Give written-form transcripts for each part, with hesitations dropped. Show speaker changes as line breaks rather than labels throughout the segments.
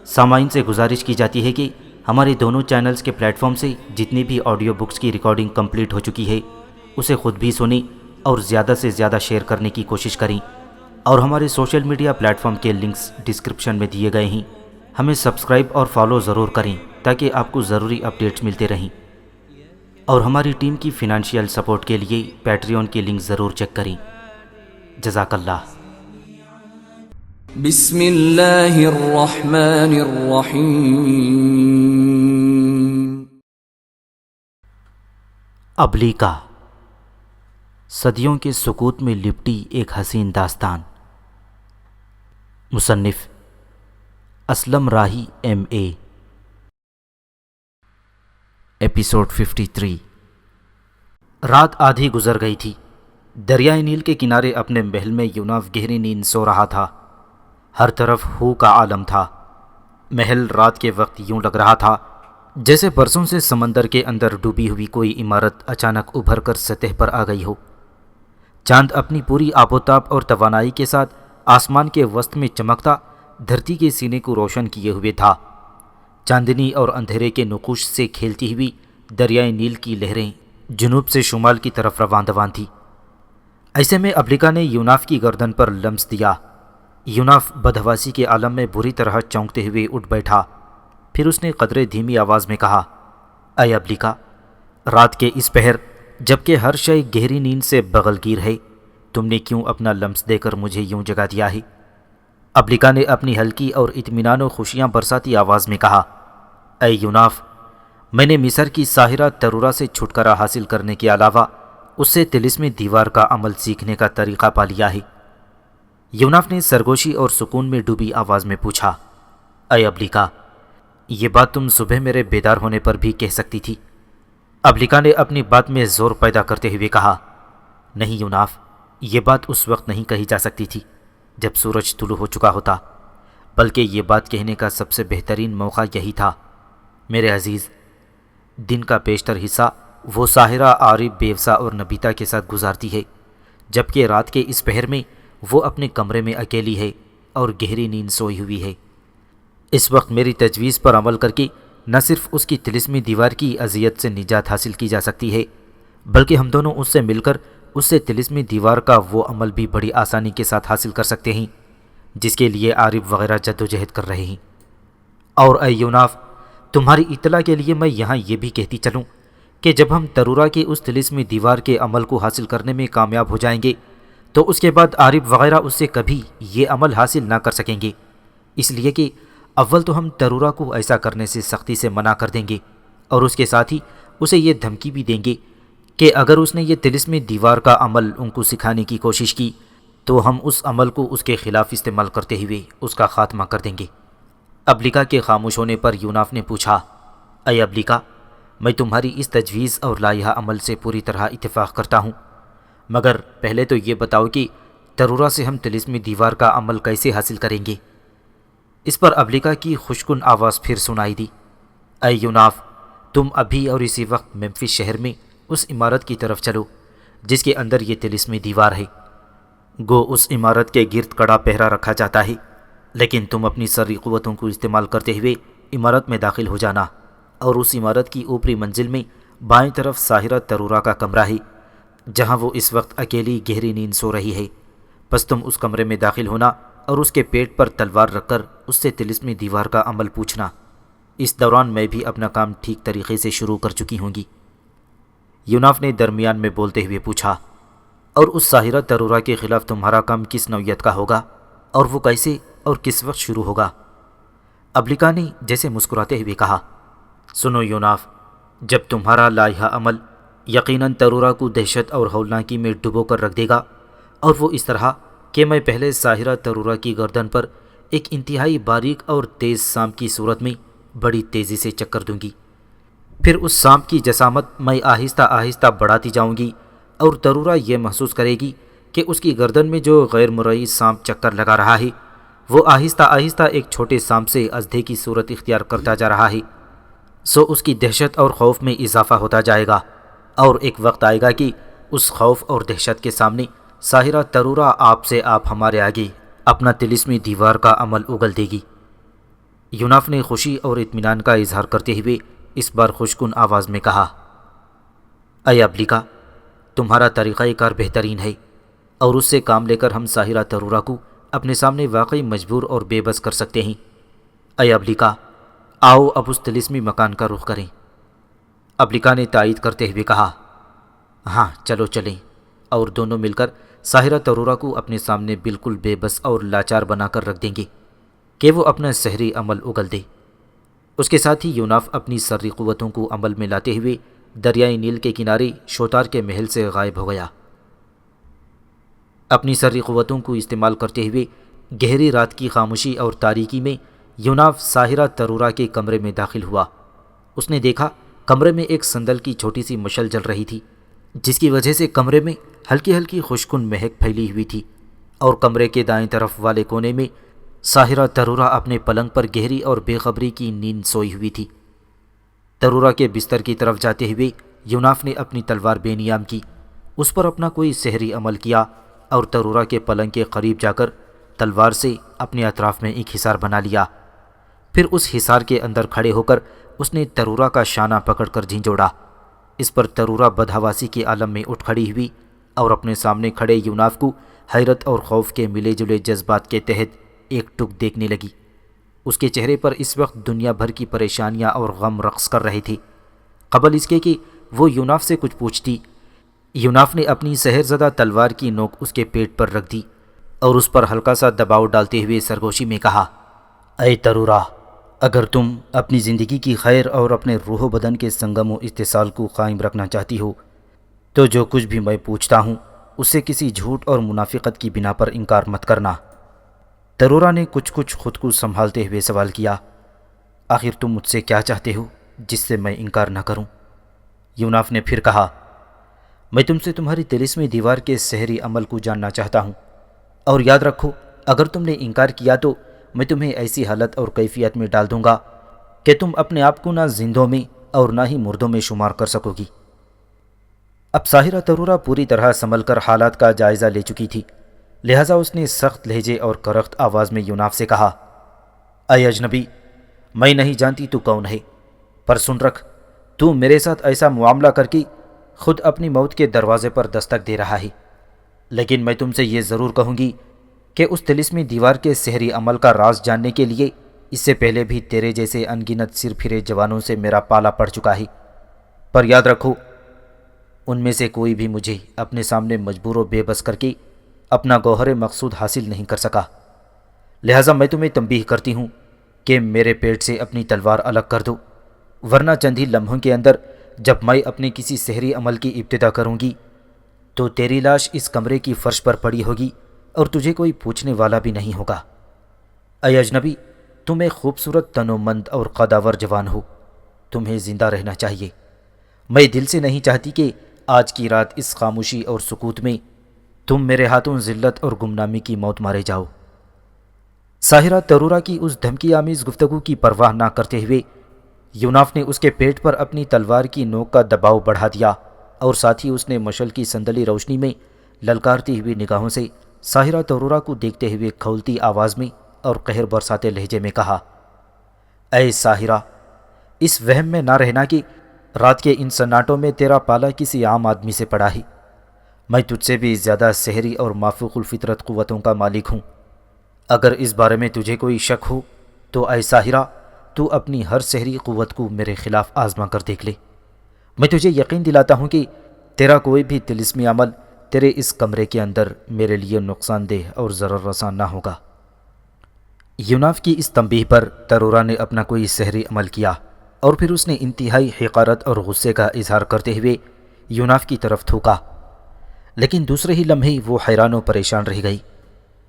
سامعین سے گزارش کی جاتی ہے کہ ہمارے دونوں چینلز کے پلیٹ فارم سے جتنی بھی آڈیو بکس کی ریکارڈنگ کمپلیٹ ہو چکی ہے اسے خود بھی سنیں اور زیادہ سے زیادہ شیئر کرنے کی کوشش کریں، اور ہمارے سوشل میڈیا پلیٹ فارم کے لنکس ڈسکرپشن میں دیے گئے ہیں، ہمیں سبسکرائب اور فالو ضرور کریں تاکہ آپ کو ضروری اپڈیٹس ملتے رہیں، اور ہماری ٹیم کی فنانشیل سپورٹ کے لیے پیٹریون کی لنک ضرور چیک کریں۔ جزاک اللہ۔
بسم اللہ الرحمن الرحیم۔
ابلیکا، صدیوں کے سکوت میں لپٹی ایک حسین داستان۔ مصنف اسلم راہی MA۔ ایپیسوڈ 53۔ رات آدھی گزر گئی تھی۔ دریائے نیل کے کنارے اپنے محل میں یوناف گہری نیند سو رہا تھا۔ ہر طرف ہو کا عالم تھا۔ محل رات کے وقت یوں لگ رہا تھا جیسے برسوں سے سمندر کے اندر ڈوبی ہوئی کوئی عمارت اچانک ابھر کر سطح پر آ گئی ہو۔ چاند اپنی پوری آب و تاب اور توانائی کے ساتھ آسمان کے وسط میں چمکتا دھرتی کے سینے کو روشن کیے ہوئے تھا۔ چاندنی اور اندھیرے کے نقوش سے کھیلتی ہوئی دریائے نیل کی لہریں جنوب سے شمال کی طرف رواں دوان تھی۔ ایسے میں ابلیکا نے یوناف کی گردن پر لمس دیا۔ یوناف بدحواسی کے عالم میں بری طرح چونکتے ہوئے اٹھ بیٹھا۔ پھر اس نے قدرے دھیمی آواز میں کہا، اے ابلیکا، رات کے اس پہر جبکہ ہر شے گہری نیند سے بغل گیر ہے، تم نے کیوں اپنا لمس دے کر مجھے یوں جگا دیا ہے؟ ابلیکا نے اپنی ہلکی اور اطمینان و خوشیاں برساتی آواز میں کہا، اے یوناف، میں نے مصر کی ساحرہ ترورا سے چھٹکارا حاصل کرنے کے علاوہ اس سے طلسمی دیوار کا عمل سیکھنے کا طریقہ پا لیا ہے۔ یوناف نے سرگوشی اور سکون میں ڈوبی آواز میں پوچھا، اے ابلیکا، یہ بات تم صبح میرے بیدار ہونے پر بھی کہہ سکتی تھی؟ ابلیکا نے اپنی بات میں زور پیدا کرتے ہوئے کہا، نہیں یوناف، یہ بات اس وقت نہیں کہی جا سکتی تھی جب سورج طلوع ہو چکا ہوتا، بلکہ یہ بات کہنے کا سب سے بہترین موقع یہی تھا۔ میرے عزیز، دن کا بیشتر حصہ وہ ساحرہ عارف بیوسا اور نبیتا کے ساتھ گزارتی ہے، جبکہ رات کے اس پہر میں وہ اپنے کمرے میں اکیلی ہے اور گہری نیند سوئی ہوئی ہے۔ اس وقت میری تجویز پر عمل کر کے نہ صرف اس کی طلسمی دیوار کی اذیت سے نجات حاصل کی جا سکتی ہے، بلکہ ہم دونوں اس سے مل کر اس سے طلسمی دیوار کا وہ عمل بھی بڑی آسانی کے ساتھ حاصل کر سکتے ہیں جس کے لیے عارف وغیرہ جدوجہد کر رہے ہیں۔ اور اے یوناف، تمہاری اطلاع کے لیے میں یہاں یہ بھی کہتی چلوں کہ جب ہم ترورا کی اس طلسمی دیوار کے عمل کو حاصل کرنے میں کامیاب ہو جائیں گے تو اس کے بعد عارف وغیرہ اس سے کبھی یہ عمل حاصل نہ کر سکیں گے، اس لیے کہ اول تو ہم ترورا کو ایسا کرنے سے سختی سے منع کر دیں گے، اور اس کے ساتھ ہی اسے یہ دھمکی بھی دیں گے کہ اگر اس نے یہ طلسمی دیوار کا عمل ان کو سکھانے کی کوشش کی تو ہم اس عمل کو اس کے خلاف استعمال کرتے ہوئے اس کا خاتمہ کر دیں گے۔ ابلیکا کے خاموش ہونے پر یوناف نے پوچھا، اے ابلیکا، میں تمہاری اس تجویز اور لائحہ عمل سے پوری طرح اتفاق کرتا ہوں، مگر پہلے تو یہ بتاؤ کہ ترورا سے ہم طلسمی دیوار کا عمل کیسے حاصل کریں گے؟ اس پر ابلیکا کی خوشکن آواز پھر سنائی دی، اے یوناف، تم ابھی اور اسی وقت ممفس شہر میں اس عمارت کی طرف چلو جس کے اندر یہ طلسمی دیوار ہے۔ گو اس عمارت کے گرد کڑا پہرا رکھا جاتا ہے، لیکن تم اپنی ساری قوتوں کو استعمال کرتے ہوئے عمارت میں داخل ہو جانا، اور اس عمارت کی اوپری منزل میں بائیں طرف ساحرہ ترورا کا کمرہ ہے جہاں وہ اس وقت اکیلی گہری نیند سو رہی ہے۔ پس تم اس کمرے میں داخل ہونا اور اس کے پیٹ پر تلوار رکھ کر اس سے طلسمی دیوار کا عمل پوچھنا۔ اس دوران میں بھی اپنا کام ٹھیک طریقے سے شروع کر چکی ہوں گی۔ یوناف نے درمیان میں بولتے ہوئے پوچھا، اور اس ساحرہ ترورا کے خلاف تمہارا کام کس نوعیت کا ہوگا اور وہ کیسے اور کس وقت شروع ہوگا؟ ابلیکا نے جیسے مسکراتے ہوئے کہا، سنو یوناف، جب تمہارا لائحہ عمل یقیناً ترورا کو دہشت اور ہولناکی میں ڈبو کر رکھ دے گا، اور وہ اس طرح کہ میں پہلے ساحرہ ترورا کی گردن پر ایک انتہائی باریک اور تیز سانپ کی صورت میں بڑی تیزی سے چکر دوں گی، پھر اس سانپ کی جسامت میں آہستہ آہستہ بڑھاتی جاؤں گی، اور ترورا یہ محسوس کرے گی کہ اس کی گردن میں جو غیر مرئی سانپ چکر لگا رہا ہے وہ آہستہ آہستہ ایک چھوٹے سانپ سے ازدے کی صورت اختیار کرتا جا رہا ہے۔ سو اس کی دہشت اور خوف میں اضافہ ہوتا جائے گا، اور ایک وقت آئے گا کہ اس خوف اور دہشت کے سامنے ساحرہ ترورا آپ سے آپ ہمارے آگے اپنا طلسمی دیوار کا عمل اگل دے گی۔ یوناف نے خوشی اور اطمینان کا اظہار کرتے ہوئے اس بار خوشکن آواز میں کہا، اے ابلیکا، تمہارا طریقہ کار بہترین ہے اور اس سے کام لے کر ہم ساحرہ ترورا کو اپنے سامنے واقعی مجبور اور بے بس کر سکتے ہیں۔ اے ابلیکا، آؤ اب اس طلسمی مکان کا رخ کریں۔ ابلیکا نے تائید کرتے ہوئے کہا، ہاں چلو چلیں، اور دونوں مل کر ساحرہ ترورا کو اپنے سامنے بالکل بے بس اور لاچار بنا کر رکھ دیں گے کہ وہ اپنا سحری عمل اگل دے۔ اس کے ساتھ ہی یوناف اپنی سری قوتوں کو عمل میں لاتے ہوئے دریائے نیل کے کنارے شوتار کے محل سے غائب ہو گیا۔ اپنی سری قوتوں کو استعمال کرتے ہوئے گہری رات کی خاموشی اور تاریکی میں یوناف ساحرہ ترورا کے کمرے میں داخل ہوا۔ اس نے دیکھا کمرے میں ایک صندل کی چھوٹی سی مشل جل رہی تھی، جس کی وجہ سے کمرے میں ہلکی ہلکی خوشکن مہک پھیلی ہوئی تھی، اور کمرے کے دائیں طرف والے کونے میں ساحرہ ترورا اپنے پلنگ پر گہری اور بے خبری کی نیند سوئی ہوئی تھی۔ ترورا کے بستر کی طرف جاتے ہوئے یوناف نے اپنی تلوار بے نیام کی، اس پر اپنا کوئی سحری عمل کیا اور ترورا کے پلنگ کے قریب جا کر تلوار سے اپنے اطراف میں ایک حصار بنا لیا۔ پھر اس حصار کے اندر کھڑے ہو کر اس نے ترورا کا شانہ پکڑ کر جھنجھوڑا۔ اس پر ترورا بدحواسی کے عالم میں اٹھ کھڑی ہوئی اور اپنے سامنے کھڑے یوناف کو حیرت اور خوف کے ملے جلے جذبات کے تحت ایک ٹک دیکھنے لگی۔ اس کے چہرے پر اس وقت دنیا بھر کی پریشانیاں اور غم رقص کر رہے تھے۔ قبل اس کے کہ وہ یوناف سے کچھ پوچھتی، یوناف نے اپنی سحر زدہ تلوار کی نوک اس کے پیٹ پر رکھ دی اور اس پر ہلکا سا دباؤ ڈالتے ہوئے سرگوشی میں کہا، اے ترورا، اگر تم اپنی زندگی کی خیر اور اپنے روح و بدن کے سنگم و اتصال کو قائم رکھنا چاہتی ہو تو جو کچھ بھی میں پوچھتا ہوں اس سے کسی جھوٹ اور منافقت کی بنا پر انکار مت کرنا۔ ترورا نے کچھ خود کو سنبھالتے ہوئے سوال کیا، آخر تم مجھ سے کیا چاہتے ہو جس سے میں انکار نہ کروں؟ یوناف نے پھر کہا، میں تم سے تمہاری طلسمی دیوار کے سحری عمل کو جاننا چاہتا ہوں، اور یاد رکھو اگر تم نے انکار کیا تو میں تمہیں ایسی حالت اور کیفیت میں ڈال دوں گا کہ تم اپنے آپ کو نہ زندوں میں اور نہ ہی مردوں میں شمار کر سکو گی۔ اب ساحرہ ترورا پوری طرح سنبھل کر حالات کا جائزہ لے چکی تھی، لہٰذا اس نے سخت لہجے اور کرخت آواز میں یوناف سے کہا، اے اجنبی، میں نہیں جانتی تو کون ہے، پر سن رکھ، تو میرے ساتھ ایسا معاملہ کر کے خود اپنی موت کے دروازے پر دستک دے رہا ہے، لیکن میں تم سے یہ ضرور کہوں گی کہ اس طلسمی دیوار کے سحری عمل کا راز جاننے کے لیے اس سے پہلے بھی تیرے جیسے انگنت سر پھرے جوانوں سے میرا پالا پڑ چکا ہے، پر یاد رکھو ان میں سے کوئی بھی مجھے اپنے سامنے مجبور و بے بس کر کے اپنا گوہر مقصود حاصل نہیں کر سکا، لہٰذا میں تمہیں تنبیہ کرتی ہوں کہ میرے پیٹ سے اپنی تلوار الگ کر دو، ورنہ چند ہی لمحوں کے اندر جب میں اپنے کسی سحری عمل کی ابتدا کروں گی تو تیری لاش اس کمرے کی فرش پر پڑی ہوگی اور تجھے کوئی پوچھنے والا بھی نہیں ہوگا۔ اے اجنبی، تم ایک خوبصورت تن و مند اور قداور جوان ہو، تمہیں زندہ رہنا چاہیے۔ میں دل سے نہیں چاہتی کہ آج کی رات اس خاموشی اور سکوت میں تم میرے ہاتھوں ذلت اور گمنامی کی موت مارے جاؤ۔ ساحرہ ترورا کی اس دھمکی آمیز گفتگو کی پرواہ نہ کرتے ہوئے یوناف نے اس کے پیٹ پر اپنی تلوار کی نوک کا دباؤ بڑھا دیا اور ساتھ ہی اس نے مشل کی سندلی روشنی میں للکارتی ہوئی نگاہوں سے ساحرہ ترورا کو دیکھتے ہوئے کھولتی آواز میں اور قہر برساتے لہجے میں کہا، اے ساحرہ، اس وہم میں نہ رہنا کہ رات کے ان سناٹوں میں تیرا پالا کسی عام آدمی سے پڑا ہے، میں تجھ سے بھی زیادہ سحری اور مافوق الفطرت قوتوں کا مالک ہوں۔ اگر اس بارے میں تجھے کوئی شک ہو تو اے ساحرہ، تو اپنی ہر سحری قوت کو میرے خلاف آزما کر دیکھ لے، میں تجھے یقین دلاتا ہوں کہ تیرا کوئی بھی طلسمی عمل تیرے اس کمرے کے اندر میرے لیے نقصان دہ اور ضرر رساں نہ ہوگا۔ یوناف کی اس تنبیہ پر ترورا نے اپنا کوئی سحری عمل کیا اور پھر اس نے انتہائی حقارت اور غصے کا اظہار کرتے ہوئے یوناف کی طرف تھوکا، لیکن دوسرے ہی لمحے وہ حیران و پریشان رہ گئی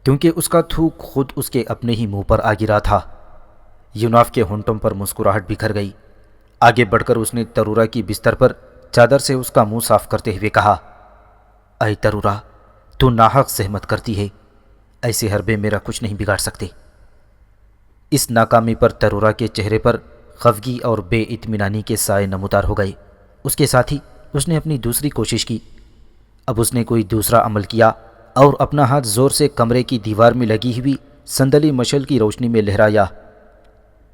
کیونکہ اس کا تھوک خود اس کے اپنے ہی منہ پر آ گرا تھا۔ یوناف کے ہونٹوں پر مسکراہٹ بکھر گئی۔ آگے بڑھ کر اس نے ترورا کی بستر پر چادر سے اس کا منہ صاف کرتے ہوئے کہا، اے ترورا، تو ناحق زحمت کرتی ہے، ایسے حربے میرا کچھ نہیں بگاڑ سکتے۔ اس ناکامی پر ترورا کے چہرے پر خفگی اور بے اطمینانی کے سائے نمودار ہو گئے۔ اس کے ساتھ ہی اس نے اپنی دوسری کوشش کی۔ اب اس نے کوئی دوسرا عمل کیا اور اپنا ہاتھ زور سے کمرے کی دیوار میں لگی ہوئی صندلی مشل کی روشنی میں لہرایا۔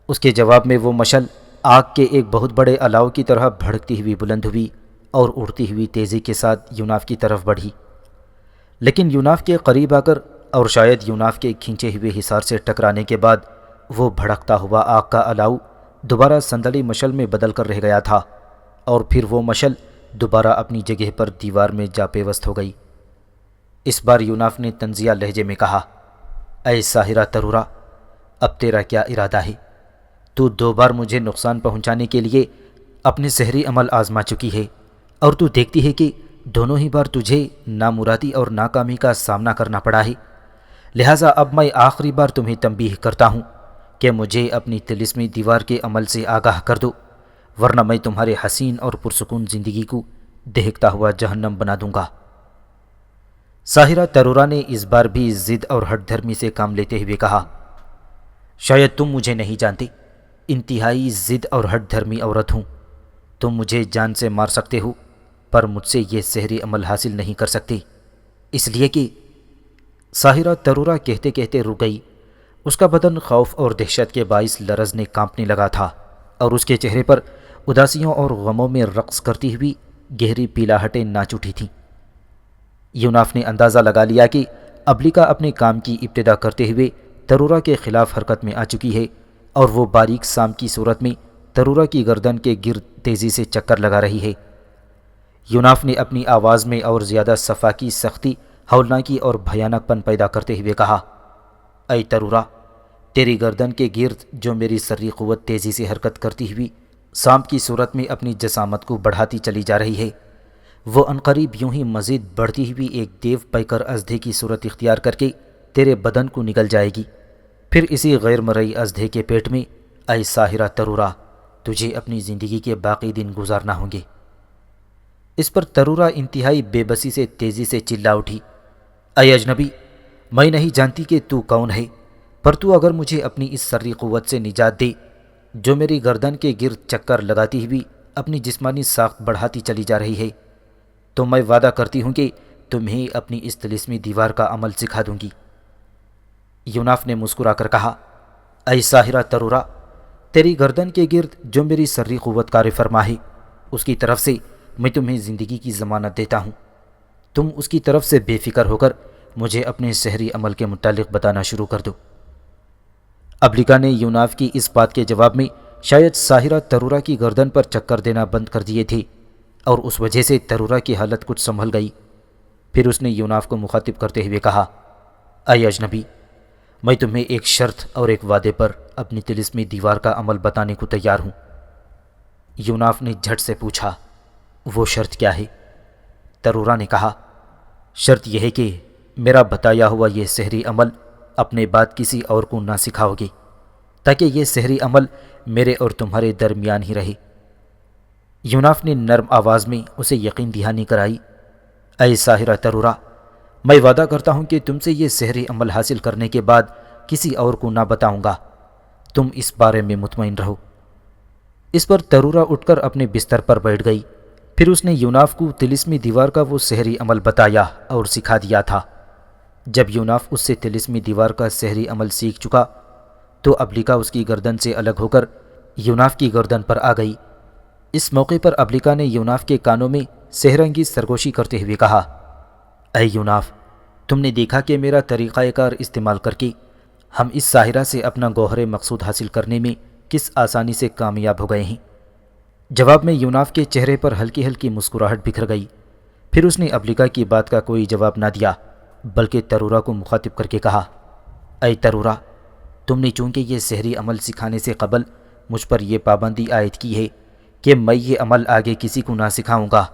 اس کے جواب میں وہ مشل آگ کے ایک بہت بڑے الاؤ کی طرح بھڑکتی ہوئی بلند ہوئی اور اڑتی ہوئی تیزی کے ساتھ یوناف کی طرف بڑھی، لیکن یوناف کے قریب آ کر اور شاید یوناف کے کھینچے ہوئے حصار سے ٹکرانے کے بعد وہ بھڑکتا ہوا آگ کا الاؤ دوبارہ سندلی مشل میں بدل کر رہ گیا تھا، اور پھر وہ مشل دوبارہ اپنی جگہ پر دیوار میں جا پیوست ہو گئی۔ اس بار یوناف نے طنزیہ لہجے میں کہا، اے ساحرہ ترورا، اب تیرا کیا ارادہ ہے؟ تو 2 بار مجھے نقصان پہنچانے کے لیے اپنے سحری عمل آزما چکی ہے، اور تو دیکھتی ہے کہ دونوں ہی بار تجھے نامرادی اور ناکامی کا سامنا کرنا پڑا ہے۔ لہٰذا اب میں آخری بار تمہیں تنبیہ کرتا ہوں کہ مجھے اپنی طلسمی دیوار کے عمل سے آگاہ کر دو، ورنہ میں تمہارے حسین اور پرسکون زندگی کو دہکتا ہوا جہنم بنا دوں گا۔ ساحرہ ترورا نے اس بار بھی ضد اور ہٹ دھرمی سے کام لیتے ہوئے کہا، شاید تم مجھے نہیں جانتے، انتہائی ضد اور ہٹ دھرمی عورت ہوں۔ تم مجھے جان سے مار سکتے ہو پر مجھ سے یہ سحری عمل حاصل نہیں کر سکتے، اس لیے کہ ساحرہ ترورا کہتے کہتے رک گئی۔ اس کا بدن خوف اور دہشت کے باعث لرزنے کانپنے لگا تھا، اور اس کے چہرے پر اداسیوں اور غموں میں رقص کرتی ہوئی گہری پیلاہٹیں ناچ اٹھی تھیں۔ یوناف نے اندازہ لگا لیا کہ ابلیکا اپنے کام کی ابتدا کرتے ہوئے ترورا کے خلاف حرکت میں آ چکی ہے، اور وہ باریک سام کی صورت میں ترورا کی گردن کے گرد تیزی سے چکر لگا رہی ہے۔ یوناف نے اپنی آواز میں اور زیادہ صفاقی سختی، ہولناکی اور بھیانک پن پیدا کرتے ہوئے کہا، اے ترورا، تیری گردن کے گرد جو میری سری قوت تیزی سے حرکت کرتی ہوئی سام کی صورت میں اپنی جسامت کو بڑھاتی چلی جا رہی ہے، وہ عنقریب یوں ہی مزید بڑھتی ہوئی ایک دیو پیکر ازدھے کی صورت اختیار کر کے تیرے بدن کو نگل جائے گی۔ پھر اسی غیر مرئی ازدھے کے پیٹ میں، اے ساحرہ ترورا، تجھے اپنی زندگی کے باقی دن گزارنا ہوں گے۔ اس پر ترورا انتہائی بے بسی سے تیزی سے چلا اٹھی، اے اجنبی، میں نہیں جانتی کہ تو کون ہے، پر تو اگر مجھے اپنی اس سری قوت سے نجات دے جو میری گردن کے گرد چکر لگاتی ہوئی اپنی جسمانی ساخت بڑھاتی چلی جا رہی ہے، تو میں وعدہ کرتی ہوں کہ تمہیں اپنی اس طلسمی دیوار کا عمل سکھا دوں گی۔ یوناف نے مسکرا کر کہا، اے ساحرہ ترورا، تیری گردن کے گرد جو میری سری قوت کار فرما ہے، اس کی طرف سے میں تمہیں زندگی کی ضمانت دیتا ہوں۔ تم اس کی طرف سے بے فکر ہو کر مجھے اپنے سحری عمل کے متعلق بتانا شروع کر دو۔ ابلیکا نے یوناف کی اس بات کے جواب میں شاید ساحرہ ترورا کی گردن پر چکر دینا بند کر دیے تھے، اور اس وجہ سے ترورا کی حالت کچھ سنبھل گئی۔ پھر اس نے یوناف کو مخاطب کرتے ہوئے کہا، اے اجنبی، میں تمہیں ایک شرط اور ایک وعدے پر اپنی طلسمی دیوار کا عمل بتانے کو تیار ہوں۔ یوناف نے جھٹ سے پوچھا، وہ شرط کیا ہے؟ ترورا نے کہا، شرط یہ ہے کہ میرا بتایا ہوا یہ سحری عمل اپنے بعد کسی اور کو نہ سکھاؤ گے، تاکہ یہ سحری عمل میرے اور تمہارے درمیان ہی رہے۔ یوناف نے نرم آواز میں اسے یقین دہانی کرائی، اے ساحرہ ترورا، میں وعدہ کرتا ہوں کہ تم سے یہ سحری عمل حاصل کرنے کے بعد کسی اور کو نہ بتاؤں گا، تم اس بارے میں مطمئن رہو۔ اس پر ترورا اٹھ کر اپنے بستر پر بیٹھ گئی۔ پھر اس نے یوناف کو طلسمی دیوار کا وہ سحری عمل بتایا اور سکھا دیا تھا۔ جب یوناف اس سے طلسمی دیوار کا سحری عمل سیکھ چکا تو ابلیکا اس کی گردن سے الگ ہو کر یوناف کی گردن پر آ گئی۔ اس موقع پر ابلیکا نے یوناف کے کانوں میں سحر انگیز سرگوشی کرتے ہوئے کہا، اے یوناف، تم نے دیکھا کہ میرا طریقہ کار استعمال کر کے ہم اس ساحرہ سے اپنا گوہر مقصود حاصل کرنے میں کس آسانی سے کامیاب ہو گئے ہیں۔ جواب میں یوناف کے چہرے پر ہلکی ہلکی مسکراہٹ بکھر گئی۔ پھر اس نے ابلیکا کی بات کا کوئی جواب نہ دیا، بلکہ ترورا کو مخاطب کر کے کہا، اے ترورا، تم نے چونکہ یہ سحری عمل سکھانے سے قبل مجھ پر یہ پابندی عائد کی ہے کہ میں یہ عمل آگے کسی کو نہ سکھاؤں گا،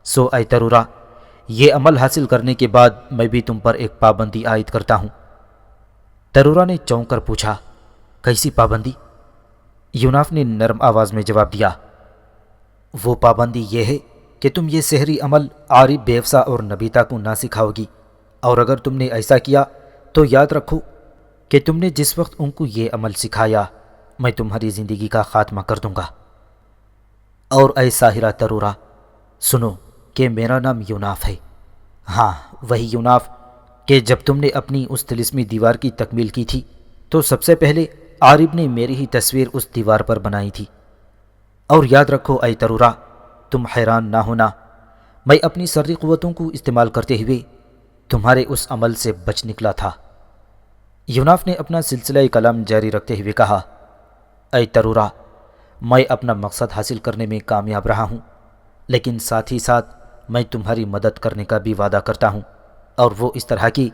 سو اے ترورا، یہ عمل حاصل کرنے کے بعد میں بھی تم پر ایک پابندی عائد کرتا ہوں۔ ترورا نے چونک کر پوچھا، کیسی پابندی؟ یوناف نے نرم آواز میں جواب دیا، وہ پابندی یہ ہے کہ تم یہ سحری عمل عارب بیوسا اور نبیتا کو نہ سکھاؤ گی، اور اگر تم نے ایسا کیا تو یاد رکھو کہ تم نے جس وقت ان کو یہ عمل سکھایا میں تمہاری زندگی کا خاتمہ کر دوں گا۔ اور اے ساحرہ ترورا، سنو کہ میرا نام یوناف ہے، ہاں وہی یوناف کہ جب تم نے اپنی اس طلسمی دیوار کی تکمیل کی تھی تو سب سے پہلے عارب نے میری ہی تصویر اس دیوار پر بنائی تھی۔ اور یاد رکھو اے ترورا، تم حیران نہ ہونا، میں اپنی سری قوتوں کو استعمال کرتے ہوئے تمہارے اس عمل سے بچ نکلا تھا۔ یوناف نے اپنا سلسلہ کلام جاری رکھتے ہوئے کہا، اے ترورا، میں اپنا مقصد حاصل کرنے میں کامیاب رہا ہوں، لیکن ساتھ ہی ساتھ میں تمہاری مدد کرنے کا بھی وعدہ کرتا ہوں، اور وہ اس طرح کی۔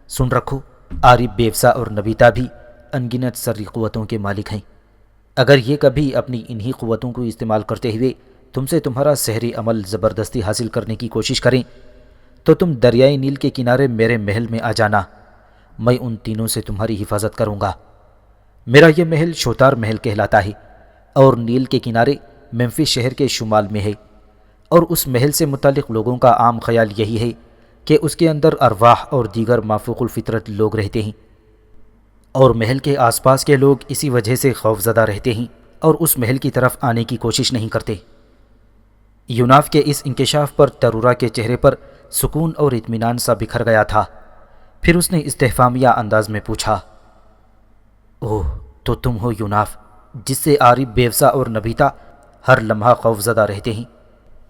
سن رکھو، عارب، بیوسا اور نبیتا بھی انگنت سری قوتوں کے مالک ہیں۔ اگر یہ کبھی اپنی انہی قوتوں کو استعمال کرتے ہوئے تم سے تمہارا سحری عمل زبردستی حاصل کرنے کی کوشش کریں تو تم دریائے نیل کے کنارے میرے محل میں آ جانا، میں ان تینوں سے تمہاری حفاظت کروں گا۔ میرا یہ محل شوتار محل کہلاتا ہے اور نیل کے کنارے ممفس شہر کے شمال میں ہے، اور اس محل سے متعلق لوگوں کا عام خیال یہی ہے کہ اس کے اندر ارواح اور دیگر مافوق الفطرت لوگ رہتے ہیں، اور محل کے آس پاس کے لوگ اسی وجہ سے خوفزدہ رہتے ہیں اور اس محل کی طرف آنے کی کوشش نہیں کرتے۔ یوناف کے اس انکشاف پر ترورا کے چہرے پر سکون اور اطمینان سا بکھر گیا تھا۔ پھر اس نے استفہامیہ انداز میں پوچھا، اوہ، تو تم ہو یوناف جس سے عارب، بیوسا اور نبیتا ہر لمحہ خوفزدہ رہتے ہیں؟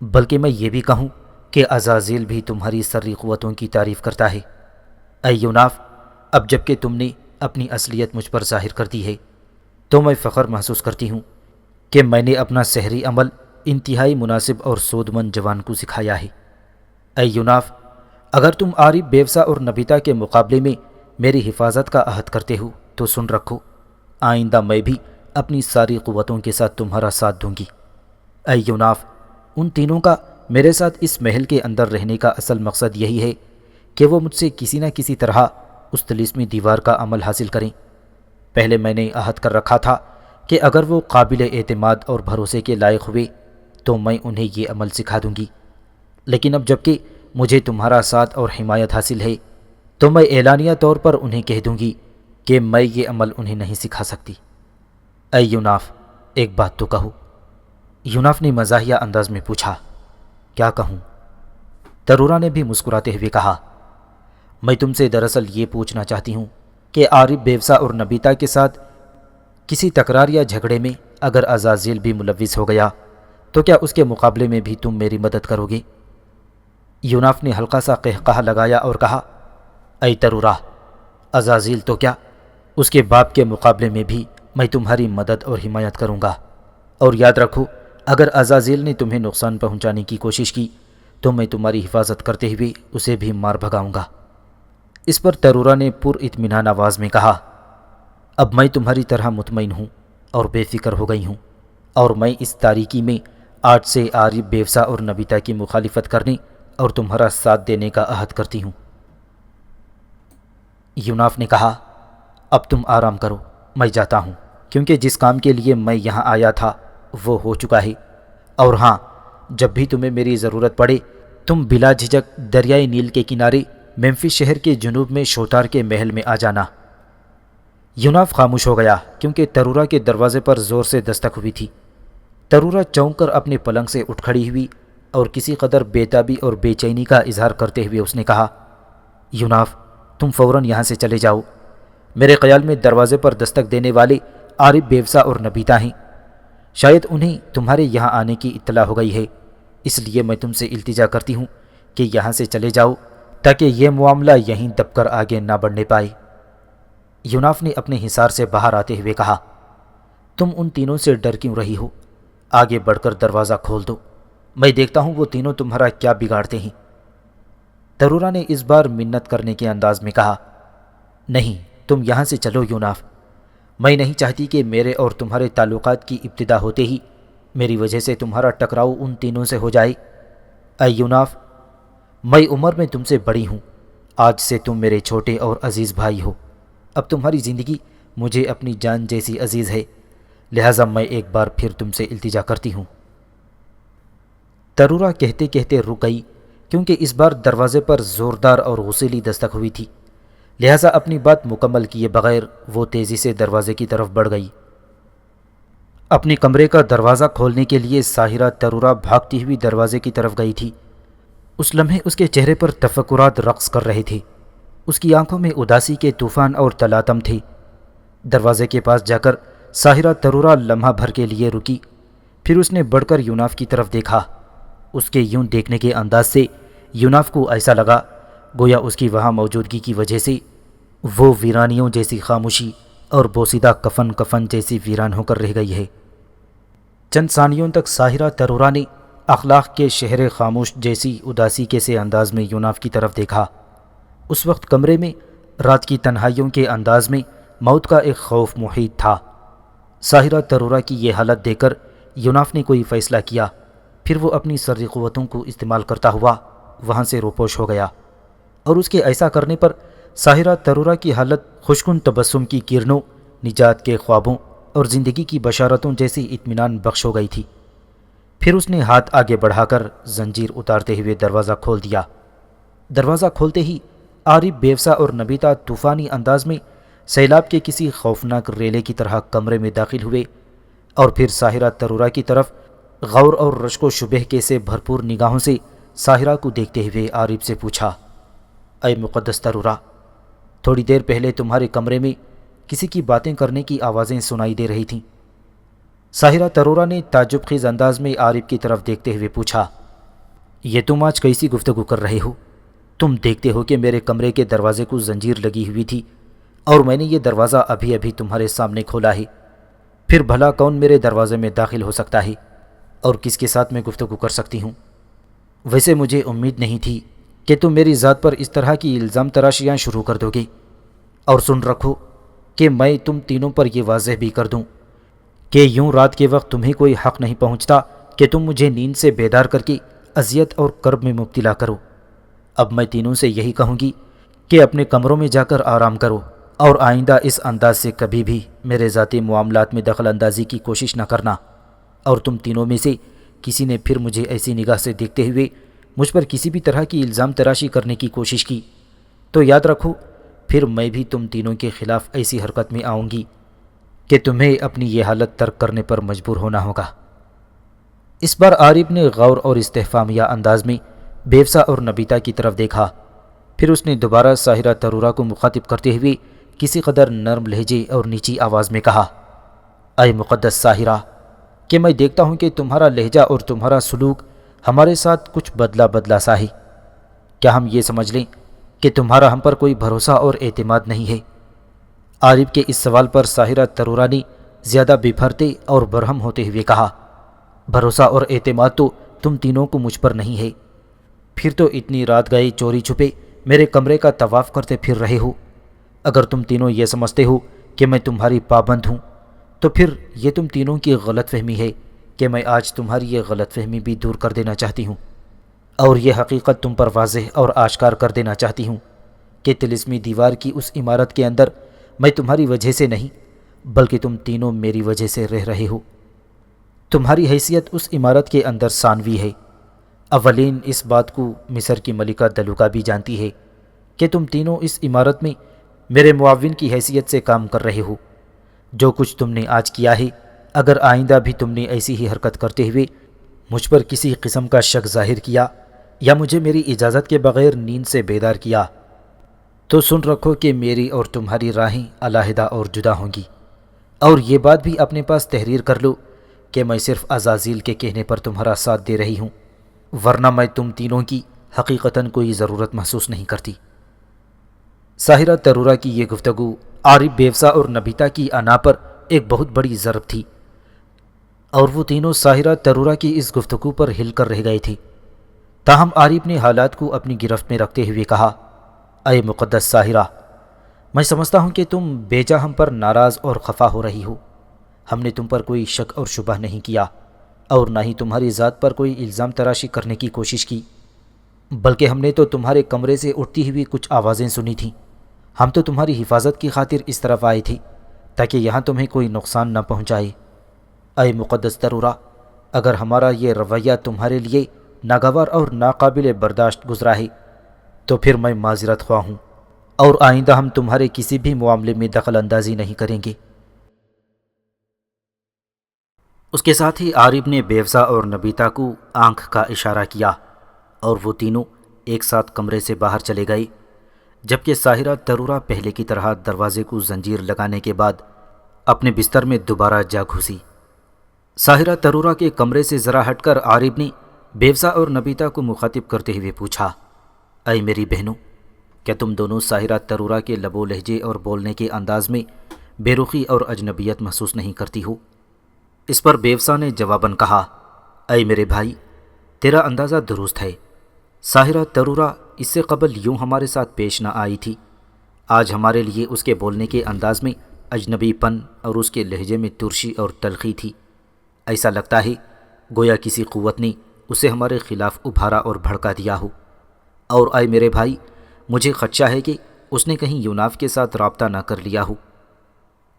بلکہ میں یہ بھی کہوں کہ عزازیل بھی تمہاری سری قوتوں کی تعریف کرتا ہے۔ اے یوناف، اب جب کہ تم نے اپنی اصلیت مجھ پر ظاہر کر دی ہے تو میں فخر محسوس کرتی ہوں کہ میں نے اپنا سحری عمل انتہائی مناسب اور سود مند جوان کو سکھایا ہے۔ اے یوناف، اگر تم عارب، بیوسا اور نبیتا کے مقابلے میں میری حفاظت کا عہد کرتے ہو تو سن رکھو، آئندہ میں بھی اپنی ساری قوتوں کے ساتھ تمہارا ساتھ دوں گی۔ اے یوناف، ان تینوں کا میرے ساتھ اس محل کے اندر رہنے کا اصل مقصد یہی ہے کہ وہ مجھ سے کسی نہ کسی طرح اس طلسمی دیوار کا عمل حاصل کریں۔ پہلے میں نے عہد کر رکھا تھا کہ اگر وہ قابل اعتماد اور بھروسے کے لائق ہوئے تو میں انہیں یہ عمل سکھا دوں گی، لیکن اب جب کہ مجھے تمہارا ساتھ اور حمایت حاصل ہے تو میں اعلانیہ طور پر انہیں کہہ دوں گی کہ میں یہ عمل انہیں نہیں سکھا سکتی۔ اے یوناف، ایک بات تو کہو۔ یوناف نے مزاحیہ انداز میں پوچھا، کیا کہوں؟ ترورا نے بھی مسکراتے ہوئے کہا، میں تم سے دراصل یہ پوچھنا چاہتی ہوں کہ عارب، بیوسا اور نبیتا کے ساتھ کسی تکرار یا جھگڑے میں اگر عزازیل بھی ملوث ہو گیا تو کیا اس کے مقابلے میں بھی تم میری مدد کرو گے؟ یوناف نے ہلکا سا قہقہہ لگایا اور کہا، اے ترورا، عزازیل تو کیا، اس کے باپ کے مقابلے میں بھی میں تمہاری مدد اور حمایت کروں گا، اور یاد رکھو، اگر عزازیل نے تمہیں نقصان پہنچانے کی کوشش کی تو میں تمہاری حفاظت کرتے ہوئے اسے بھی مار بھگاؤں گا۔ اس پر ترورا نے پر اطمینان آواز میں کہا، اب میں تمہاری طرح مطمئن ہوں اور بے فکر ہو گئی ہوں، اور میں اس تاریکی میں آج سے عارب، بیوسا اور نبیتا کی مخالفت کرنے اور تمہارا ساتھ دینے کا عہد کرتی ہوں۔ یوناف نے کہا، اب تم آرام کرو، میں جاتا ہوں، کیونکہ جس کام کے لیے میں یہاں آیا تھا وہ ہو چکا ہے، اور ہاں، جب بھی تمہیں میری ضرورت پڑے تم بلا جھجک دریائے نیل کے کنارے ممفس شہر کے جنوب میں شوتار کے محل میں آ جانا۔ یوناف خاموش ہو گیا کیونکہ ترورا کے دروازے پر زور سے دستک ہوئی تھی۔ ترورا چونک کر اپنے پلنگ سے اٹھ کھڑی ہوئی اور کسی قدر بے تابی اور بے چینی کا اظہار کرتے ہوئے اس نے کہا، یوناف، تم فوراً یہاں سے چلے جاؤ۔ میرے خیال میں دروازے پر دستک دینے والے عارب، بیوسا اور نبیتا ہیں، شاید انہیں تمہارے یہاں آنے کی اطلاع ہو گئی ہے، اس لیے میں تم سے التجا کرتی ہوں کہ یہاں سے چلے جاؤ تاکہ یہ معاملہ یہیں دب کر آگے نہ بڑھنے پائے۔ یوناف نے اپنے حصار سے باہر آتے ہوئے کہا، تم ان تینوں سے ڈر کیوں رہی ہو؟ آگے بڑھ کر دروازہ کھول دو، میں دیکھتا ہوں وہ تینوں تمہارا کیا بگاڑتے ہیں۔ ترورا نے اس بار منت کرنے کے انداز میں کہا، نہیں، تم یہاں سے چلو یوناف، میں نہیں چاہتی کہ میرے اور تمہارے تعلقات کی ابتدا ہوتے ہی میری وجہ سے تمہارا ٹکراؤ ان تینوں سے ہو جائے۔ اے یوناف، میں عمر میں تم سے بڑی ہوں، آج سے تم میرے چھوٹے اور عزیز بھائی ہو، اب تمہاری زندگی مجھے اپنی جان جیسی عزیز ہے، لہٰذا میں ایک بار پھر تم سے التجا کرتی ہوں۔ ترورا کہتے کہتے رک گئی کیونکہ اس بار دروازے پر زوردار اور غصیلی دستک ہوئی تھی، لہٰذا اپنی بات مکمل کیے بغیر وہ تیزی سے دروازے کی طرف بڑھ گئی۔ اپنے کمرے کا دروازہ کھولنے کے لیے ساحرہ ترورا بھاگتی ہوئی دروازے کی طرف گئی تھی۔ اس لمحے اس کے چہرے پر تفکرات رقص کر رہے تھے، اس کی آنکھوں میں اداسی کے طوفان اور تلاطم تھے۔ دروازے کے پاس جا کر ساحرہ ترورہ لمحہ بھر کے لیے رکی، پھر اس نے بڑھ کر یوناف کی طرف دیکھا۔ اس کے یوں دیکھنے کے انداز سے یوناف کو ایسا لگا گویا اس کی وہاں موجودگی کی وجہ سے وہ ویرانیوں جیسی خاموشی اور بوسیدہ کفن کفن جیسی ویران ہو کر رہ گئی ہے۔ چند ثانیوں تک ساحرہ ترورہ نے اخلاق کے شہر خاموش جیسی اداسی کے سے انداز میں یوناف کی طرف دیکھا۔ اس وقت کمرے میں رات کی تنہائیوں کے انداز میں موت کا ایک خوف محیط تھا۔ ساحرہ ترورہ کی یہ حالت دیکھ کر یوناف نے کوئی فیصلہ کیا، پھر وہ اپنی سری قوتوں کو استعمال کرتا ہوا وہاں سے روپوش ہو گیا، اور اس کے ایسا کرنے پر ساحرہ ترورہ کی حالت خوشکن تبسم کی کرنوں، نجات کے خوابوں اور زندگی کی بشارتوں جیسی اطمینان بخش ہو گئی تھی۔ پھر اس نے ہاتھ آگے بڑھا کر زنجیر اتارتے ہوئے دروازہ کھول دیا۔ دروازہ کھولتے ہی عارف، بیوسا اور نبیتا طوفانی انداز میں سیلاب کے کسی خوفناک ریلے کی طرح کمرے میں داخل ہوئے، اور پھر ساحرہ ترورہ کی طرف غور اور رشک و شبہ کے سے بھرپور نگاہوں سے ساحرہ کو دیکھتے ہوئے عارف سے پوچھا، اے مقدس ترورہ، تھوڑی دیر پہلے تمہارے کمرے میں کسی کی باتیں کرنے کی آوازیں سنائی دے رہی تھیں۔ ساحرہ ترورہ نے تعجب خیز انداز میں عارف کی طرف دیکھتے ہوئے پوچھا، یہ تم آج کیسی گفتگو کر رہے ہو؟ تم دیکھتے ہو کہ میرے کمرے کے دروازے کو زنجیر لگی ہوئی تھی، اور میں نے یہ دروازہ ابھی ابھی تمہارے سامنے کھولا ہے۔ پھر بھلا کون میرے دروازے میں داخل ہو سکتا ہے، اور کس کے ساتھ میں گفتگو کر سکتی ہوں؟ ویسے مجھے امید نہیں تھی کہ تم میری ذات پر اس طرح کی الزام تراشیاں شروع کر دو گے، اور سن رکھو کہ میں تم تینوں پر یہ واضح بھی کر دوں کہ یوں رات کے وقت تمہیں کوئی حق نہیں پہنچتا کہ تم مجھے نیند سے بیدار کر کے اذیت اور کرب میں مبتلا کرو۔ اب میں تینوں سے یہی کہوں گی کہ اپنے کمروں میں جا کر آرام کرو، اور آئندہ اس انداز سے کبھی بھی میرے ذاتی معاملات میں دخل اندازی کی کوشش نہ کرنا، اور تم تینوں میں سے کسی نے پھر مجھے ایسی نگاہ سے دیکھتے ہوئے مجھ پر کسی بھی طرح کی الزام تراشی کرنے کی کوشش کی تو یاد رکھو پھر میں بھی تم تینوں کے خلاف ایسی حرکت میں آؤں گی کہ تمہیں اپنی یہ حالت ترک کرنے پر مجبور ہونا ہوگا۔ اس بار عارف نے غور اور استفہامیہ انداز میں بیوسا اور نبیتا کی طرف دیکھا، پھر اس نے دوبارہ ساحرہ ترورہ کو مخاطب کرتے ہوئے کسی قدر نرم لہجے اور نیچی آواز میں کہا، اے مقدس ساحرہ، کہ میں دیکھتا ہوں کہ تمہارا لہجہ اور تمہارا سلوک ہمارے ساتھ کچھ بدلا بدلا سا ہے۔ کیا ہم یہ سمجھ لیں کہ تمہارا ہم پر کوئی بھروسہ اور اعتماد نہیں ہے؟ عارف کے اس سوال پر ساحرہ ترورہ نے زیادہ بپھرتے اور برہم ہوتے ہوئے کہا، بھروسہ اور اعتماد تو تم تینوں کو مجھ پر نہیں ہے، پھر تو اتنی رات گئے چوری چھپے میرے کمرے کا طواف کرتے پھر رہے ہو۔ اگر تم تینوں یہ سمجھتے ہو کہ میں تمہاری پابند ہوں تو پھر یہ تم تینوں کی غلط فہمی ہے کہ میں آج تمہاری یہ غلط فہمی بھی دور کر دینا چاہتی ہوں، اور یہ حقیقت تم پر واضح اور آشکار کر دینا چاہتی ہوں کہ طلسمی دیوار کی اس عمارت کے اندر میں تمہاری وجہ سے نہیں بلکہ تم تینوں میری وجہ سے رہ رہے ہو۔ تمہاری حیثیت اس عمارت کے اندر ثانوی ہے۔ اولین اس بات کو مصر کی ملکہ دلوکا بھی جانتی ہے کہ تم تینوں اس عمارت میں میرے معاون کی حیثیت سے کام کر رہے ہو۔ جو کچھ تم نے آج کیا ہے، اگر آئندہ بھی تم نے ایسی ہی حرکت کرتے ہوئے مجھ پر کسی قسم کا شک ظاہر کیا یا مجھے میری اجازت کے بغیر نیند سے بیدار کیا تو سن رکھو کہ میری اور تمہاری راہیں علیحدہ اور جدا ہوں گی، اور یہ بات بھی اپنے پاس تحریر کر لو کہ میں صرف عزازیل کے کہنے پر تمہارا ساتھ دے رہی ہوں، ورنہ میں تم تینوں کی حقیقتاً کوئی ضرورت محسوس نہیں کرتی۔ ساحرہ ترورہ کی یہ گفتگو عارف، بیوسا اور نبیتا کی انا پر ایک بہت بڑی ضرب تھی، اور وہ تینوں ساحرہ ترورہ کی اس گفتگو پر ہل کر رہ گئے تھے۔ تاہم عارف نے حالات کو اپنی گرفت میں رکھتے ہوئے کہا، اے مقدس ساحرہ، میں سمجھتا ہوں کہ تم بیجا ہم پر ناراض اور خفا ہو رہی ہو۔ ہم نے تم پر کوئی شک اور شبہ نہیں کیا، اور نہ ہی تمہاری ذات پر کوئی الزام تراشی کرنے کی کوشش کی، بلکہ ہم نے تو تمہارے کمرے سے اٹھتی ہوئی کچھ آوازیں سنی تھیں۔ ہم تو تمہاری حفاظت کی خاطر اس طرف آئے تھے تاکہ یہاں تمہیں کوئی نقصان نہ پہنچائے۔ اے مقدس ترورہ، اگر ہمارا یہ رویہ تمہارے لیے ناگوار اور ناقابل برداشت گزرا ہے تو پھر میں معذرت خواہ ہوں، اور آئندہ ہم تمہارے کسی بھی معاملے میں دخل اندازی نہیں کریں گے۔ اس کے ساتھ ہی عارف نے بیوسا اور نبیتا کو آنکھ کا اشارہ کیا، اور وہ تینوں ایک ساتھ کمرے سے باہر چلے گئے، جبکہ ساحرہ ترورہ پہلے کی طرح دروازے کو زنجیر لگانے کے بعد اپنے بستر میں دوبارہ جا گھسی۔ ساحرہ ترورہ کے کمرے سے ذرا ہٹ کر عارب نے بیوسا اور نبیتا کو مخاطب کرتے ہوئے پوچھا، اے میری بہنوں، کیا تم دونوں ساحرہ ترورہ کے لب و لہجے اور بولنے کے انداز میں بے رخی اور اجنبیت محسوس نہیں کرتی ہو؟ اس پر بیوسا نے جواباً کہا، اے میرے بھائی، تیرا اندازہ درست ہے۔ ساحرہ ترورہ اس سے قبل یوں ہمارے ساتھ پیش نہ آئی تھی۔ آج ہمارے لیے اس کے بولنے کے انداز میں اجنبی پن اور اس کے لہجے میں ترشی اور تلخی تھی۔ ایسا لگتا ہے گویا کسی قوت نے اسے ہمارے خلاف ابھارا اور بھڑکا دیا ہو۔ اور اے میرے بھائی، مجھے خدشہ ہے کہ اس نے کہیں یوناف کے ساتھ رابطہ نہ کر لیا ہو۔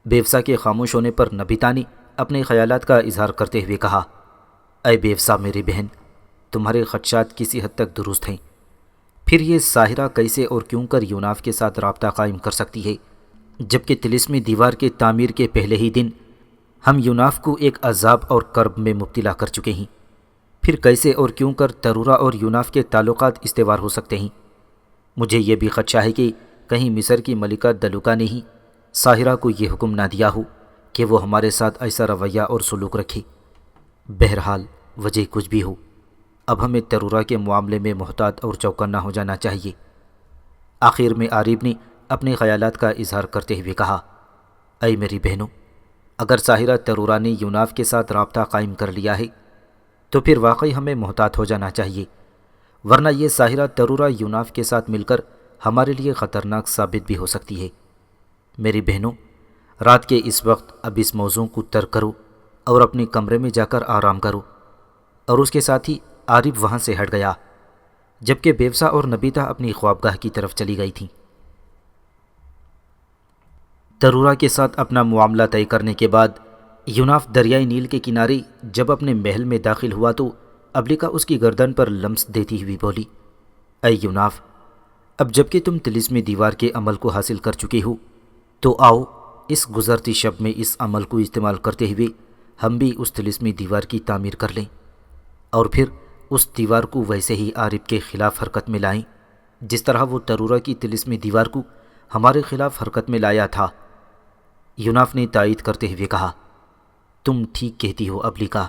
بیوسا کے خاموش ہونے پر نبیتا نے اپنے خیالات کا اظہار کرتے ہوئے کہا، اے بیوسا میری بہن، تمہارے خدشات کسی حد تک درست ہیں۔ پھر یہ ساحرہ کیسے اور کیوں کر یوناف کے ساتھ رابطہ قائم کر سکتی ہے، جبکہ طلسمی دیوار کے تعمیر کے پہلے ہی دن ہم یوناف کو ایک عذاب اور کرب میں مبتلا کر چکے ہیں؟ پھر کیسے اور کیوں کر ترورہ اور یوناف کے تعلقات استوار ہو سکتے ہیں؟ مجھے یہ بھی خدشہ ہے کہ کہیں مصر کی ملکہ دلوکا نے ہی ساحرہ کو یہ حکم نہ دیا ہو کہ وہ ہمارے ساتھ ایسا رویہ اور سلوک رکھے۔ بہرحال وجہ کچھ بھی ہو، اب ہمیں ترورہ کے معاملے میں محتاط اور چوکنا ہو جانا چاہیے۔ آخر میں عارب نے اپنے خیالات کا اظہار کرتے ہوئے کہا، اے میری بہنوں، اگر ساحرہ ترورہ نے یوناف کے ساتھ رابطہ قائم کر لیا ہے تو پھر واقعی ہمیں محتاط ہو جانا چاہیے، ورنہ یہ ساحرہ ترورہ یوناف کے ساتھ مل کر ہمارے لیے خطرناک ثابت بھی ہو سکتی ہے۔ میری بہنوں، رات کے اس وقت اب اس موضوع کو ترک کرو اور اپنے کمرے میں جا کر آرام کرو۔ اور اس کے ساتھ ہی عارب وہاں سے ہٹ گیا، جبکہ بیوسا اور نبیتا اپنی خوابگاہ کی طرف چلی گئی تھیں۔ ترورہ کے ساتھ اپنا معاملہ طے کرنے کے بعد یوناف دریائے نیل کے کنارے جب اپنے محل میں داخل ہوا تو ابلیکا اس کی گردن پر لمس دیتی ہوئی بولی، اے یوناف، اب جب کہ تم طلسمی دیوار کے عمل کو حاصل کر چکے ہو تو آؤ اس گزرتی شب میں اس عمل کو استعمال کرتے ہوئے ہم بھی اس طلسمی دیوار کی تعمیر کر لیں، اور پھر اس دیوار کو ویسے ہی عارب کے خلاف حرکت میں لائیں جس طرح وہ ترورہ کی طلسمی دیوار کو ہمارے خلاف حرکت میں لایا تھا۔ یوناف نے تائید کرتے ہوئے کہا، تم ٹھیک کہتی ہو ابلیکا،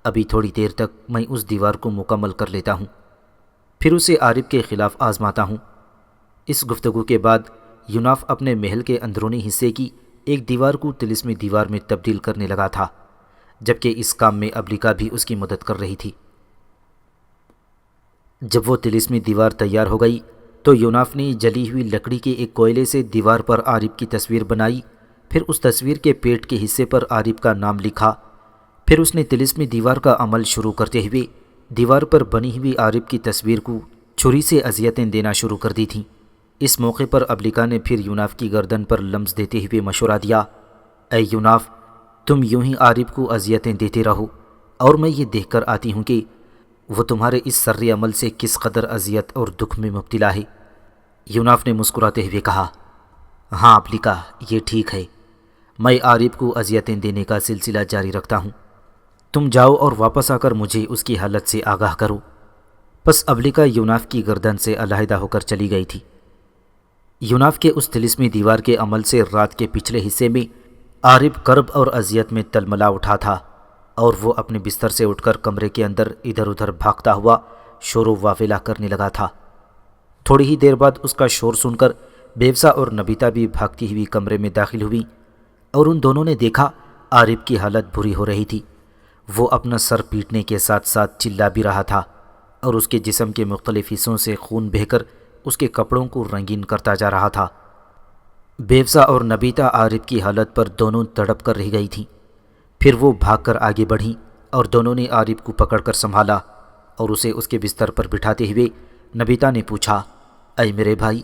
ابھی تھوڑی دیر تک میں اس دیوار کو مکمل کر لیتا ہوں، پھر اسے عارب کے خلاف آزماتا ہوں۔ اس گفتگو کے بعد یوناف اپنے محل کے اندرونی حصے کی ایک دیوار کو طلسمی دیوار میں تبدیل کرنے لگا تھا، جبکہ اس کام میں ابلیکا بھی اس کی مدد کر رہی تھی۔ جب وہ طلسمی دیوار تیار ہو گئی تو یوناف نے جلی ہوئی لکڑی کے ایک کوئلے سے دیوار پر عارب کی تصویر بنائی، پھر اس تصویر کے پیٹ کے حصے پر عارب کا نام لکھا۔ پھر اس نے طلسمی دیوار کا عمل شروع کرتے ہوئے دیوار پر بنی ہوئی عارب کی تصویر کو چھری سے اذیتیں دینا شروع کر دی تھیں۔ اس موقع پر ابلیکا نے پھر یوناف کی گردن پر لمس دیتے ہوئے مشورہ دیا، اے یوناف، تم یوں ہی عارب کو اذیتیں دیتے رہو، اور میں یہ دیکھ کر آتی ہوں کہ وہ تمہارے اس سری عمل سے کس قدر اذیت اور دکھ میں مبتلا ہے۔ یوناف نے مسکراتے ہوئے کہا، ہاں ابلیکا، یہ ٹھیک ہے، میں عارب کو اذیتیں دینے کا سلسلہ جاری رکھتا ہوں، تم جاؤ اور واپس آ کر مجھے اس کی حالت سے آگاہ کرو۔ پس ابلیکا یوناف کی گردن سے علیحدہ ہو کر چلی گئی تھی۔ یوناف کے اس طلسمی دیوار کے عمل سے رات کے پچھلے حصے میں عارب کرب اور اذیت میں تلملا اٹھا تھا، اور وہ اپنے بستر سے اٹھ کر کمرے کے اندر ادھر ادھر بھاگتا ہوا شور و وافلہ کرنے لگا تھا۔ تھوڑی ہی دیر بعد اس کا شور سن کر بیوسا اور نبیتا بھی بھاگتی ہوئی کمرے میں داخل ہوئیں، اور ان دونوں نے دیکھا عارب کی حالت بری ہو رہی تھی۔ وہ اپنا سر پیٹنے کے ساتھ ساتھ چلا بھی رہا تھا، اور اس کے جسم کے مختلف حصوں سے خون بہہ کر اس کے کپڑوں کو رنگین کرتا جا رہا تھا۔ بیوسا اور نبیتا عارب کی حالت پر دونوں تڑپ کر رہ گئی تھیں۔ پھر وہ بھاگ کر آگے بڑھیں اور دونوں نے عارب کو پکڑ کر سنبھالا اور اسے اس کے بستر پر بٹھاتے ہوئے نبیتا نے پوچھا، اے میرے بھائی،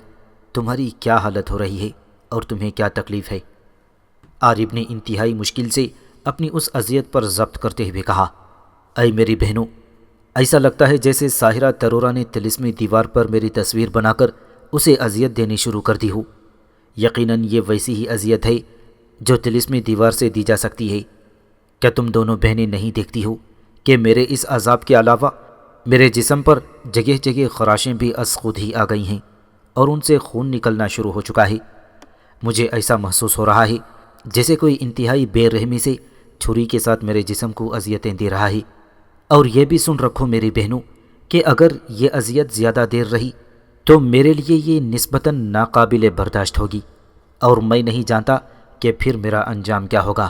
تمہاری کیا حالت ہو رہی ہے اور تمہیں کیا تکلیف ہے؟ عارب نے انتہائی مشکل سے اپنی اس اذیت پر ضبط کرتے ہوئے کہا، اے میری بہنوں، ایسا لگتا ہے جیسے ساحرہ ترورہ نے طلسمی دیوار پر میری تصویر بنا کر اسے اذیت دینی شروع کر دی ہو۔ یقیناً یہ ویسی ہی اذیت ہے جو طلسمی دیوار سے دی جا سکتی ہے۔ کیا تم دونوں بہنیں نہیں دیکھتی ہو کہ میرے اس عذاب کے علاوہ میرے جسم پر جگہ جگہ خراشیں بھی از خود ہی آ گئی ہیں اور ان سے خون نکلنا شروع ہو چکا ہے؟ مجھے ایسا محسوس ہو رہا ہے جیسے کوئی انتہائی بے رحمی سے چھری کے ساتھ میرے جسم کو اذیتیں دے رہا ہے۔ اور یہ بھی سن رکھو میری بہنوں کہ اگر یہ اذیت زیادہ دیر رہی تو میرے لیے یہ نسبتاً ناقابل برداشت ہوگی، اور میں نہیں جانتا کہ پھر میرا انجام کیا ہوگا۔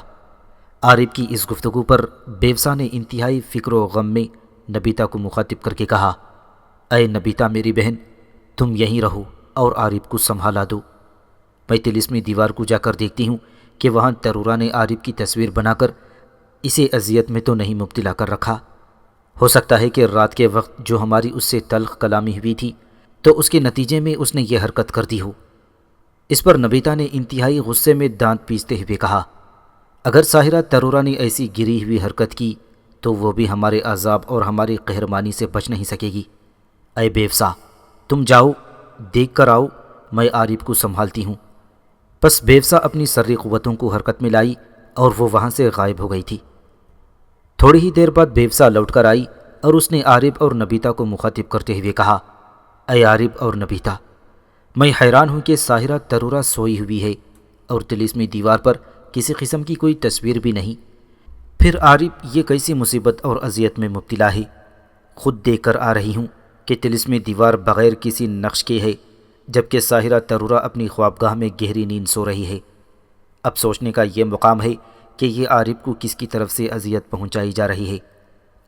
عارب کی اس گفتگو پر بیوسا نے انتہائی فکر و غم میں نبیتا کو مخاطب کر کے کہا، اے نبیتا میری بہن، تم یہیں رہو اور عارب کو سنبھالا دو۔ میں طلسمی دیوار کو جا کر دیکھتی ہوں کہ وہاں ترورا نے عارب کی تصویر بنا کر اسے اذیت میں تو نہیں مبتلا کر رکھا۔ ہو سکتا ہے کہ رات کے وقت جو ہماری اس سے تلخ کلامی ہوئی تھی تو اس کے نتیجے میں اس نے یہ حرکت کر دی ہو۔ اس پر نبیتا نے انتہائی غصے میں دانت پیستے ہوئے کہا، اگر ساحرہ ترورا نے ایسی گری ہوئی حرکت کی تو وہ بھی ہمارے عذاب اور ہماری قہرمانی سے بچ نہیں سکے گی۔ اے بیوسا، تم جاؤ، دیکھ کر آؤ، میں عارب کو سنبھالتی ہوں۔ پس بیوسا اپنی سری قوتوں کو حرکت میں لائی اور وہ وہاں سے غائب ہو گئی تھی۔ تھوڑی ہی دیر بعد بیوسا لوٹ کر آئی اور اس نے عارب اور نبیتا کو مخاطب کرتے ہوئے کہا، اے عارب اور نبیتا، میں حیران ہوں کہ ساحرہ ترورا سوئی ہوئی ہے اور طلسمی دیوار پر کسی قسم کی کوئی تصویر بھی نہیں، پھر عارب یہ کیسی مصیبت اور اذیت میں مبتلا ہے؟ خود دیکھ کر آ رہی ہوں کہ طلسمی دیوار بغیر کسی نقش کے ہے، جبکہ ساحرہ ترورا اپنی خوابگاہ میں گہری نیند سو رہی ہے۔ اب سوچنے کا یہ مقام ہے کہ یہ عارب کو کس کی طرف سے اذیت پہنچائی جا رہی ہے،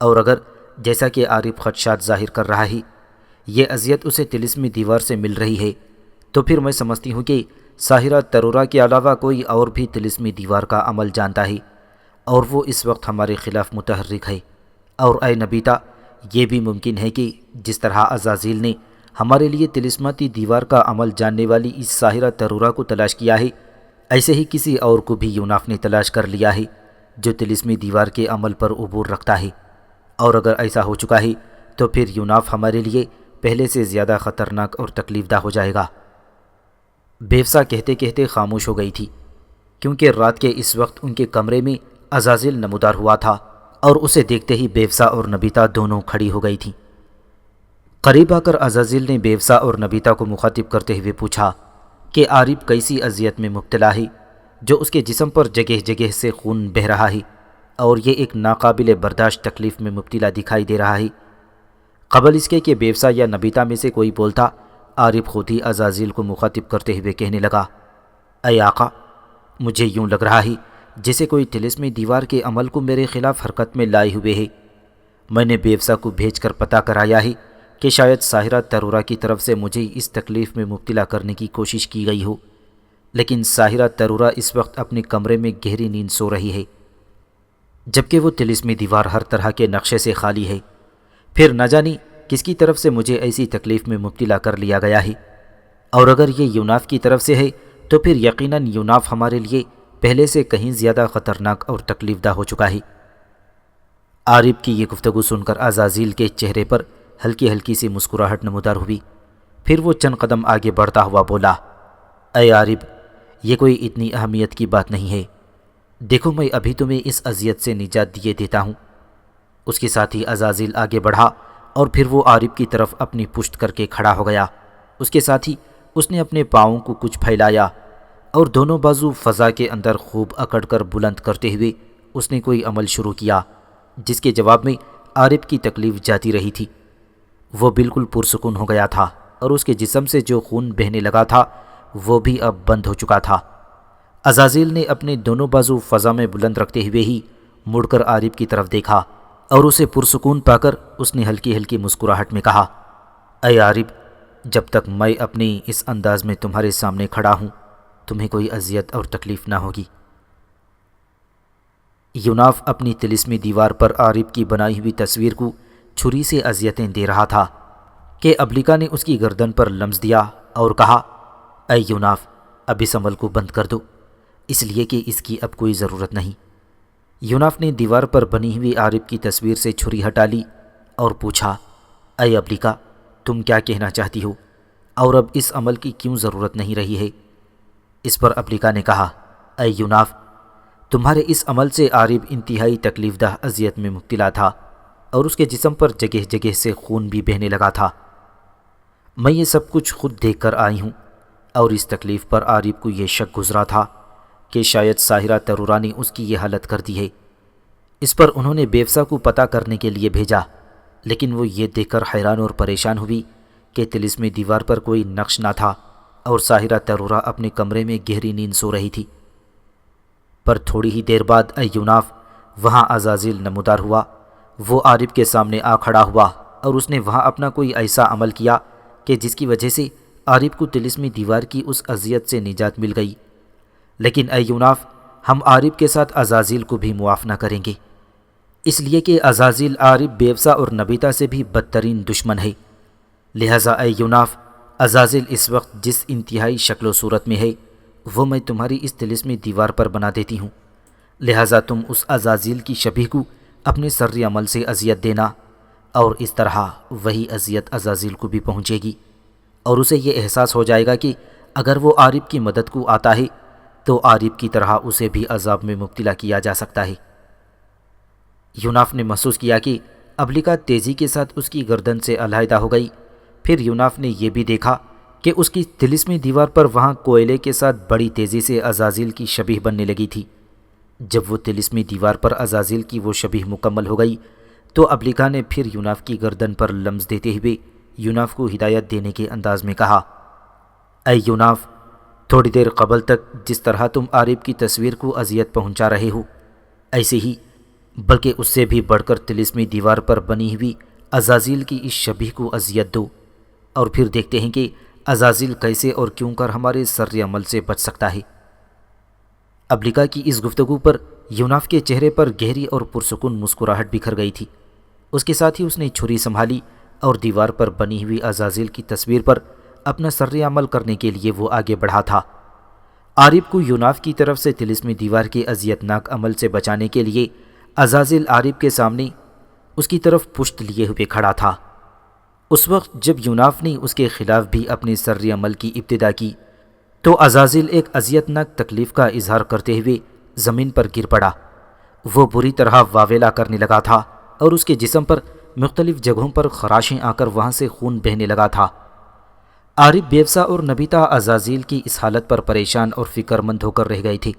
اور اگر جیسا کہ عارب خدشات ظاہر کر رہا ہے یہ اذیت اسے طلسمی دیوار سے مل رہی ہے، تو پھر میں سمجھتی ہوں کہ ساحرہ ترورا کے علاوہ کوئی اور بھی طلسمی دیوار کا عمل جانتا ہے، اور وہ اس وقت ہمارے خلاف متحرک ہے۔ اور اے نبیتا، یہ بھی ممکن ہے کہ جس طرح عزازیل نے ہمارے لیے طلسماتی دیوار کا عمل جاننے والی اس ساحرہ ترورا کو تلاش کیا ہے، ایسے ہی کسی اور کو بھی یوناف نے تلاش کر لیا ہے جو طلسمی دیوار کے عمل پر عبور رکھتا ہے، اور اگر ایسا ہو چکا ہے تو پھر یوناف ہمارے لیے پہلے سے زیادہ خطرناک اور تکلیف دہ ہو جائے گا۔ بیوسا کہتے کہتے خاموش ہو گئی تھی، کیونکہ رات کے اس وقت ان کے کمرے میں عزازیل نمودار ہوا تھا، اور اسے دیکھتے ہی بیوسا اور نبیتا دونوں کھڑی ہو گئی تھیں۔ قریب آ کر عزازیل نے بیوسا اور نبیتا کو مخاطب کرتے ہوئے پوچھا کہ عارب کیسی اذیت میں مبتلا ہے جو اس کے جسم پر جگہ جگہ سے خون بہہ رہا ہے، اور یہ ایک ناقابل برداشت تکلیف میں مبتلا دکھائی دے رہا ہے۔ قبل اس کے کہ بیوسا یا نبیتا میں سے کوئی بولتا، عارب خود ہی عزازیل کو مخاطب کرتے ہوئے کہنے لگا، اے آقا، مجھے یوں لگ رہا ہے جیسے کوئی طلسمی دیوار کے عمل کو میرے خلاف حرکت میں لائے ہوئے ہے۔ میں نے بیوسا کو بھیج کر پتہ کرایا ہے کہ شاید ساحرہ ترورا کی طرف سے مجھے اس تکلیف میں مبتلا کرنے کی کوشش کی گئی ہو، لیکن ساحرہ ترورا اس وقت اپنے کمرے میں گہری نیند سو رہی ہے، جبکہ وہ طلسمی دیوار ہر طرح کے نقشے سے خالی ہے۔ پھر نہ جانے کس کی طرف سے مجھے ایسی تکلیف میں مبتلا کر لیا گیا ہے، اور اگر یہ یوناف کی طرف سے ہے تو پھر یقیناً یوناف ہمارے لیے پہلے سے کہیں زیادہ خطرناک اور تکلیف دہ ہو چکا ہے۔ عارب کی یہ گفتگو سن کر عزازیل کے چہرے پر ہلکی ہلکی سی مسکراہٹ نمودار ہوئی، پھر وہ چند قدم آگے بڑھتا ہوا بولا، اے عارب، یہ کوئی اتنی اہمیت کی بات نہیں ہے، دیکھو میں ابھی تمہیں اس اذیت سے نجات دیے دیتا ہوں۔ اس کے ساتھ ہی عزازیل آگے بڑھا اور پھر وہ عارب کی طرف اپنی پشت کر کے کھڑا ہو گیا۔ اس کے ساتھ ہی اس نے اپنے پاؤں کو کچھ پھیلایا اور دونوں بازو فضا کے اندر خوب اکڑ کر بلند کرتے ہوئے اس نے کوئی عمل شروع کیا جس کے جواب میں عارب کی تکلیف جاتی رہی تھی۔ وہ بالکل پرسکون ہو گیا تھا اور اس کے جسم سے جو خون بہنے لگا تھا وہ بھی اب بند ہو چکا تھا۔ عزازیل نے اپنے دونوں بازو فضا میں بلند رکھتے ہوئے ہی مڑ کر عارب کی طرف دیکھا اور اسے پرسکون پا کر اس نے ہلکی ہلکی مسکراہٹ میں کہا، اے عارب، جب تک میں اپنی اس انداز میں تمہارے سامنے کھڑا ہوں تمہیں کوئی اذیت اور تکلیف نہ ہوگی۔ یوناف اپنی طلسمی دیوار پر عارب کی بنائی ہوئی تصویر کو چھری سے اذیتیں دے رہا تھا کہ ابلیکا نے اس کی گردن پر لمس دیا اور کہا، اے یوناف، اب اس عمل کو بند کر دو، اس لیے کہ اس کی اب کوئی ضرورت نہیں۔ یوناف نے دیوار پر بنی ہوئی عارب کی تصویر سے چھری ہٹا لی اور پوچھا، اے ابلیکا، تم کیا کہنا چاہتی ہو اور اب اس عمل کی کیوں ضرورت نہیں رہی ہے؟ اس پر ابلیکا نے کہا، اے یوناف، تمہارے اس عمل سے عارب انتہائی تکلیف دہ اذیت میں مبتلا تھا اور اس کے جسم پر جگہ جگہ سے خون بھی بہنے لگا تھا۔ میں یہ سب کچھ خود دیکھ کر آئی ہوں، اور اس تکلیف پر عارب کو یہ شک گزرا تھا کہ شاید ساحرہ ترورا نے اس کی یہ حالت کر دی ہے۔ اس پر انہوں نے بیوسا کو پتہ کرنے کے لیے بھیجا، لیکن وہ یہ دیکھ کر حیران اور پریشان ہوئی کہ طلسمی دیوار پر کوئی نقش نہ تھا اور ساحرہ ترورا اپنے کمرے میں گہری نیند سو رہی تھی۔ پر تھوڑی ہی دیر بعد یوناف وہاں عزازیل نمودار ہوا۔ وہ عارف کے سامنے آ کھڑا ہوا اور اس نے وہاں اپنا کوئی ایسا عمل کیا کہ جس کی وجہ سے عارف کو طلسمی دیوار کی اس اذیت سے نجات مل گئی۔ لیکن اے یوناف، ہم عارف کے ساتھ عزازیل کو بھی معاف نہ کریں گے، اس لیے کہ عزازیل عارف، بیوسا اور نبیتا سے بھی بدترین دشمن ہے۔ لہٰذا اے یوناف، عزازیل اس وقت جس انتہائی شکل و صورت میں ہے وہ میں تمہاری اس طلسمی دیوار پر بنا دیتی ہوں۔ لہٰذا تم اس عزازیل کی شبیہ کو اپنے سری عمل سے اذیت دینا، اور اس طرح وہی اذیت عزازیل کو بھی پہنچے گی، اور اسے یہ احساس ہو جائے گا کہ اگر وہ عارف کی مدد کو آتا ہے تو عارف کی طرح اسے بھی عذاب میں مبتلا کیا جا سکتا ہے۔ یوناف نے محسوس کیا کہ ابلیکا تیزی کے ساتھ اس کی گردن سے علیحدہ ہو گئی۔ پھر یوناف نے یہ بھی دیکھا کہ اس کی طلسمی دیوار پر وہاں کوئلے کے ساتھ بڑی تیزی سے عزازیل کی شبیہ بننے لگی تھی۔ جب وہ طلسمی دیوار پر عزازیل کی وہ شبیہ مکمل ہو گئی تو ابلیکا نے پھر یوناف کی گردن پر لمس دیتے ہوئے یوناف کو ہدایت دینے کے انداز میں کہا، اے یوناف، تھوڑی دیر قبل تک جس طرح تم عارف کی تصویر کو اذیت پہنچا رہے ہو، ایسے ہی بلکہ اس سے بھی بڑھ کر طلسمی دیوار پر بنی ہوئی عزازیل کی اس شبیہ کو اذیت دو، اور پھر دیکھتے ہیں کہ عزازیل کیسے اور کیوں کر ہمارے سر عمل سے بچ سکتا ہے۔ ابلیکا کی اس گفتگو پر یوناف کے چہرے پر گہری اور پرسکون مسکراہٹ بکھر گئی تھی۔ اس کے ساتھ ہی اس نے چھری سنبھالی اور دیوار پر بنی ہوئی عزازیل کی تصویر پر اپنا سر عمل کرنے کے لیے وہ آگے بڑھا تھا۔ عارف کو یوناف کی طرف سے طلسمی دیوار کے اذیت ناک عمل سے بچانے کے لیے عزازیل عارف کے سامنے اس کی طرف پشت لیے ہوئے کھڑا تھا۔ اس وقت جب یوناف نے اس کے خلاف بھی اپنے سر عمل کی ابتدا کی تو عزازیل ایک اذیت ناک تکلیف کا اظہار کرتے ہوئے زمین پر گر پڑا۔ وہ بری طرح واویلا کرنے لگا تھا اور اس کے جسم پر مختلف جگہوں پر خراشیں آ کر وہاں سے خون بہنے لگا تھا۔ عارف، بیوسا اور نبیتا عزازیل کی اس حالت پر پریشان اور فکر مند ہو کر رہ گئے تھے۔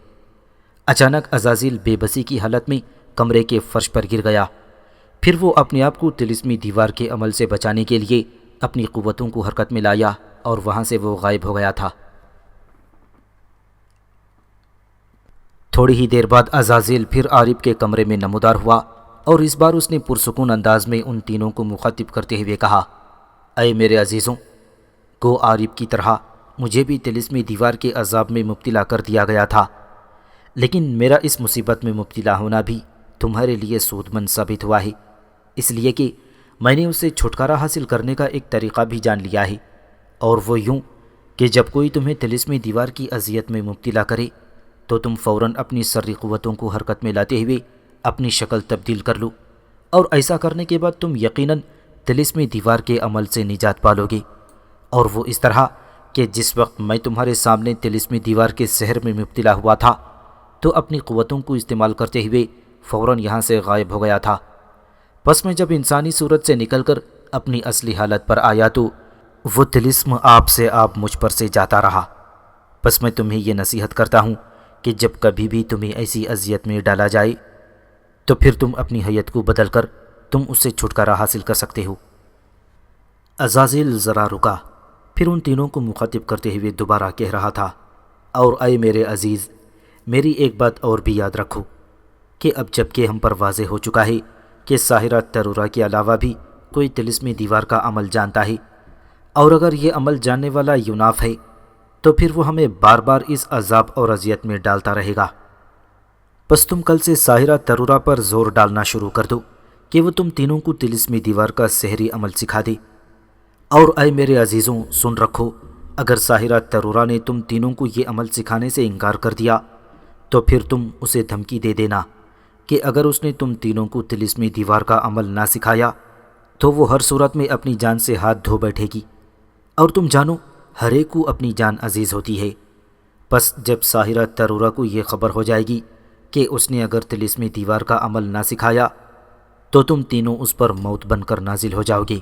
اچانک عزازیل بے بسی کی حالت میں کمرے کے فرش پر گر گیا۔ پھر وہ اپنے آپ کو طلسمی دیوار کے عمل سے بچانے کے لیے اپنی قوتوں کو حرکت میں لایا اور وہاں سے وہ غائب ہو گیا تھا۔ تھوڑی ہی دیر بعد عزازیل پھر عارف کے کمرے میں نمودار ہوا، اور اس بار اس نے پرسکون انداز میں ان تینوں کو مخاطب کرتے ہوئے کہا، اے میرے عزیزوں، گو عارف کی طرح مجھے بھی طلسمی دیوار کے عذاب میں مبتلا کر دیا گیا تھا، لیکن میرا اس مصیبت میں مبتلا ہونا بھی تمہارے لیے سود مند ثابت ہوا ہے، اس لیے کہ میں نے اس سے چھٹکارا حاصل کرنے کا ایک طریقہ بھی جان لیا ہے، اور وہ یوں کہ جب کوئی تمہیں طلسمی دیوار کی اذیت میں مبتلا کرے تو تم فوراً اپنی سری قوتوں کو حرکت میں لاتے ہوئے اپنی شکل تبدیل کر لو، اور ایسا کرنے کے بعد تم یقیناً طلسمی دیوار کے عمل سے نجات پالو گے، اور وہ اس طرح کہ جس وقت میں تمہارے سامنے طلسمی دیوار کے سحر میں مبتلا ہوا تھا تو اپنی قوتوں کو استعمال کرتے ہوئے فوراً یہاں سے غائب ہو گیا تھا۔ پس میں جب انسانی صورت سے نکل کر اپنی اصلی حالت پر آیا تو وہ طلسم آپ سے آپ مجھ پر سے جاتا رہا۔ پس میں تمہیں یہ نصیحت کرتا ہوں کہ جب کبھی بھی تمہیں ایسی اذیت میں ڈالا جائے تو پھر تم اپنی حیت کو بدل کر تم اس سے چھٹکارا حاصل کر سکتے ہو۔ عزازیل ذرا رکا، پھر ان تینوں کو مخاطب کرتے ہوئے دوبارہ کہہ رہا تھا، اور اے میرے عزیز، میری ایک بات اور بھی یاد رکھو کہ اب جب کہ ہم پر واضح ہو چکا ہے کہ ساحرہ ترورا کے علاوہ بھی کوئی طلسمی دیوار کا عمل جانتا ہے، اور اگر یہ عمل جاننے والا یوناف ہے تو پھر وہ ہمیں بار بار اس عذاب اور اذیت میں ڈالتا رہے گا۔ پس تم کل سے ساحرہ ترورا پر زور ڈالنا شروع کر دو کہ وہ تم تینوں کو طلسمی دیوار کا سحری عمل سکھا دے۔ اور اے میرے عزیزوں، سن رکھو، اگر ساحرہ ترورا نے تم تینوں کو یہ عمل سکھانے سے انکار کر دیا تو پھر تم اسے دھمکی دے دینا کہ اگر اس نے تم تینوں کو طلسمی دیوار کا عمل نہ سکھایا تو وہ ہر صورت میں اپنی جان سے ہاتھ دھو بیٹھے گی، اور تم جانو ہر ایک کو اپنی جان عزیز ہوتی ہے۔ پس جب ساحرہ ترورا کو یہ خبر ہو جائے گی کہ اس نے اگر طلسمی دیوار کا عمل نہ سکھایا تو تم تینوں اس پر موت بن کر نازل ہو جاؤ گے،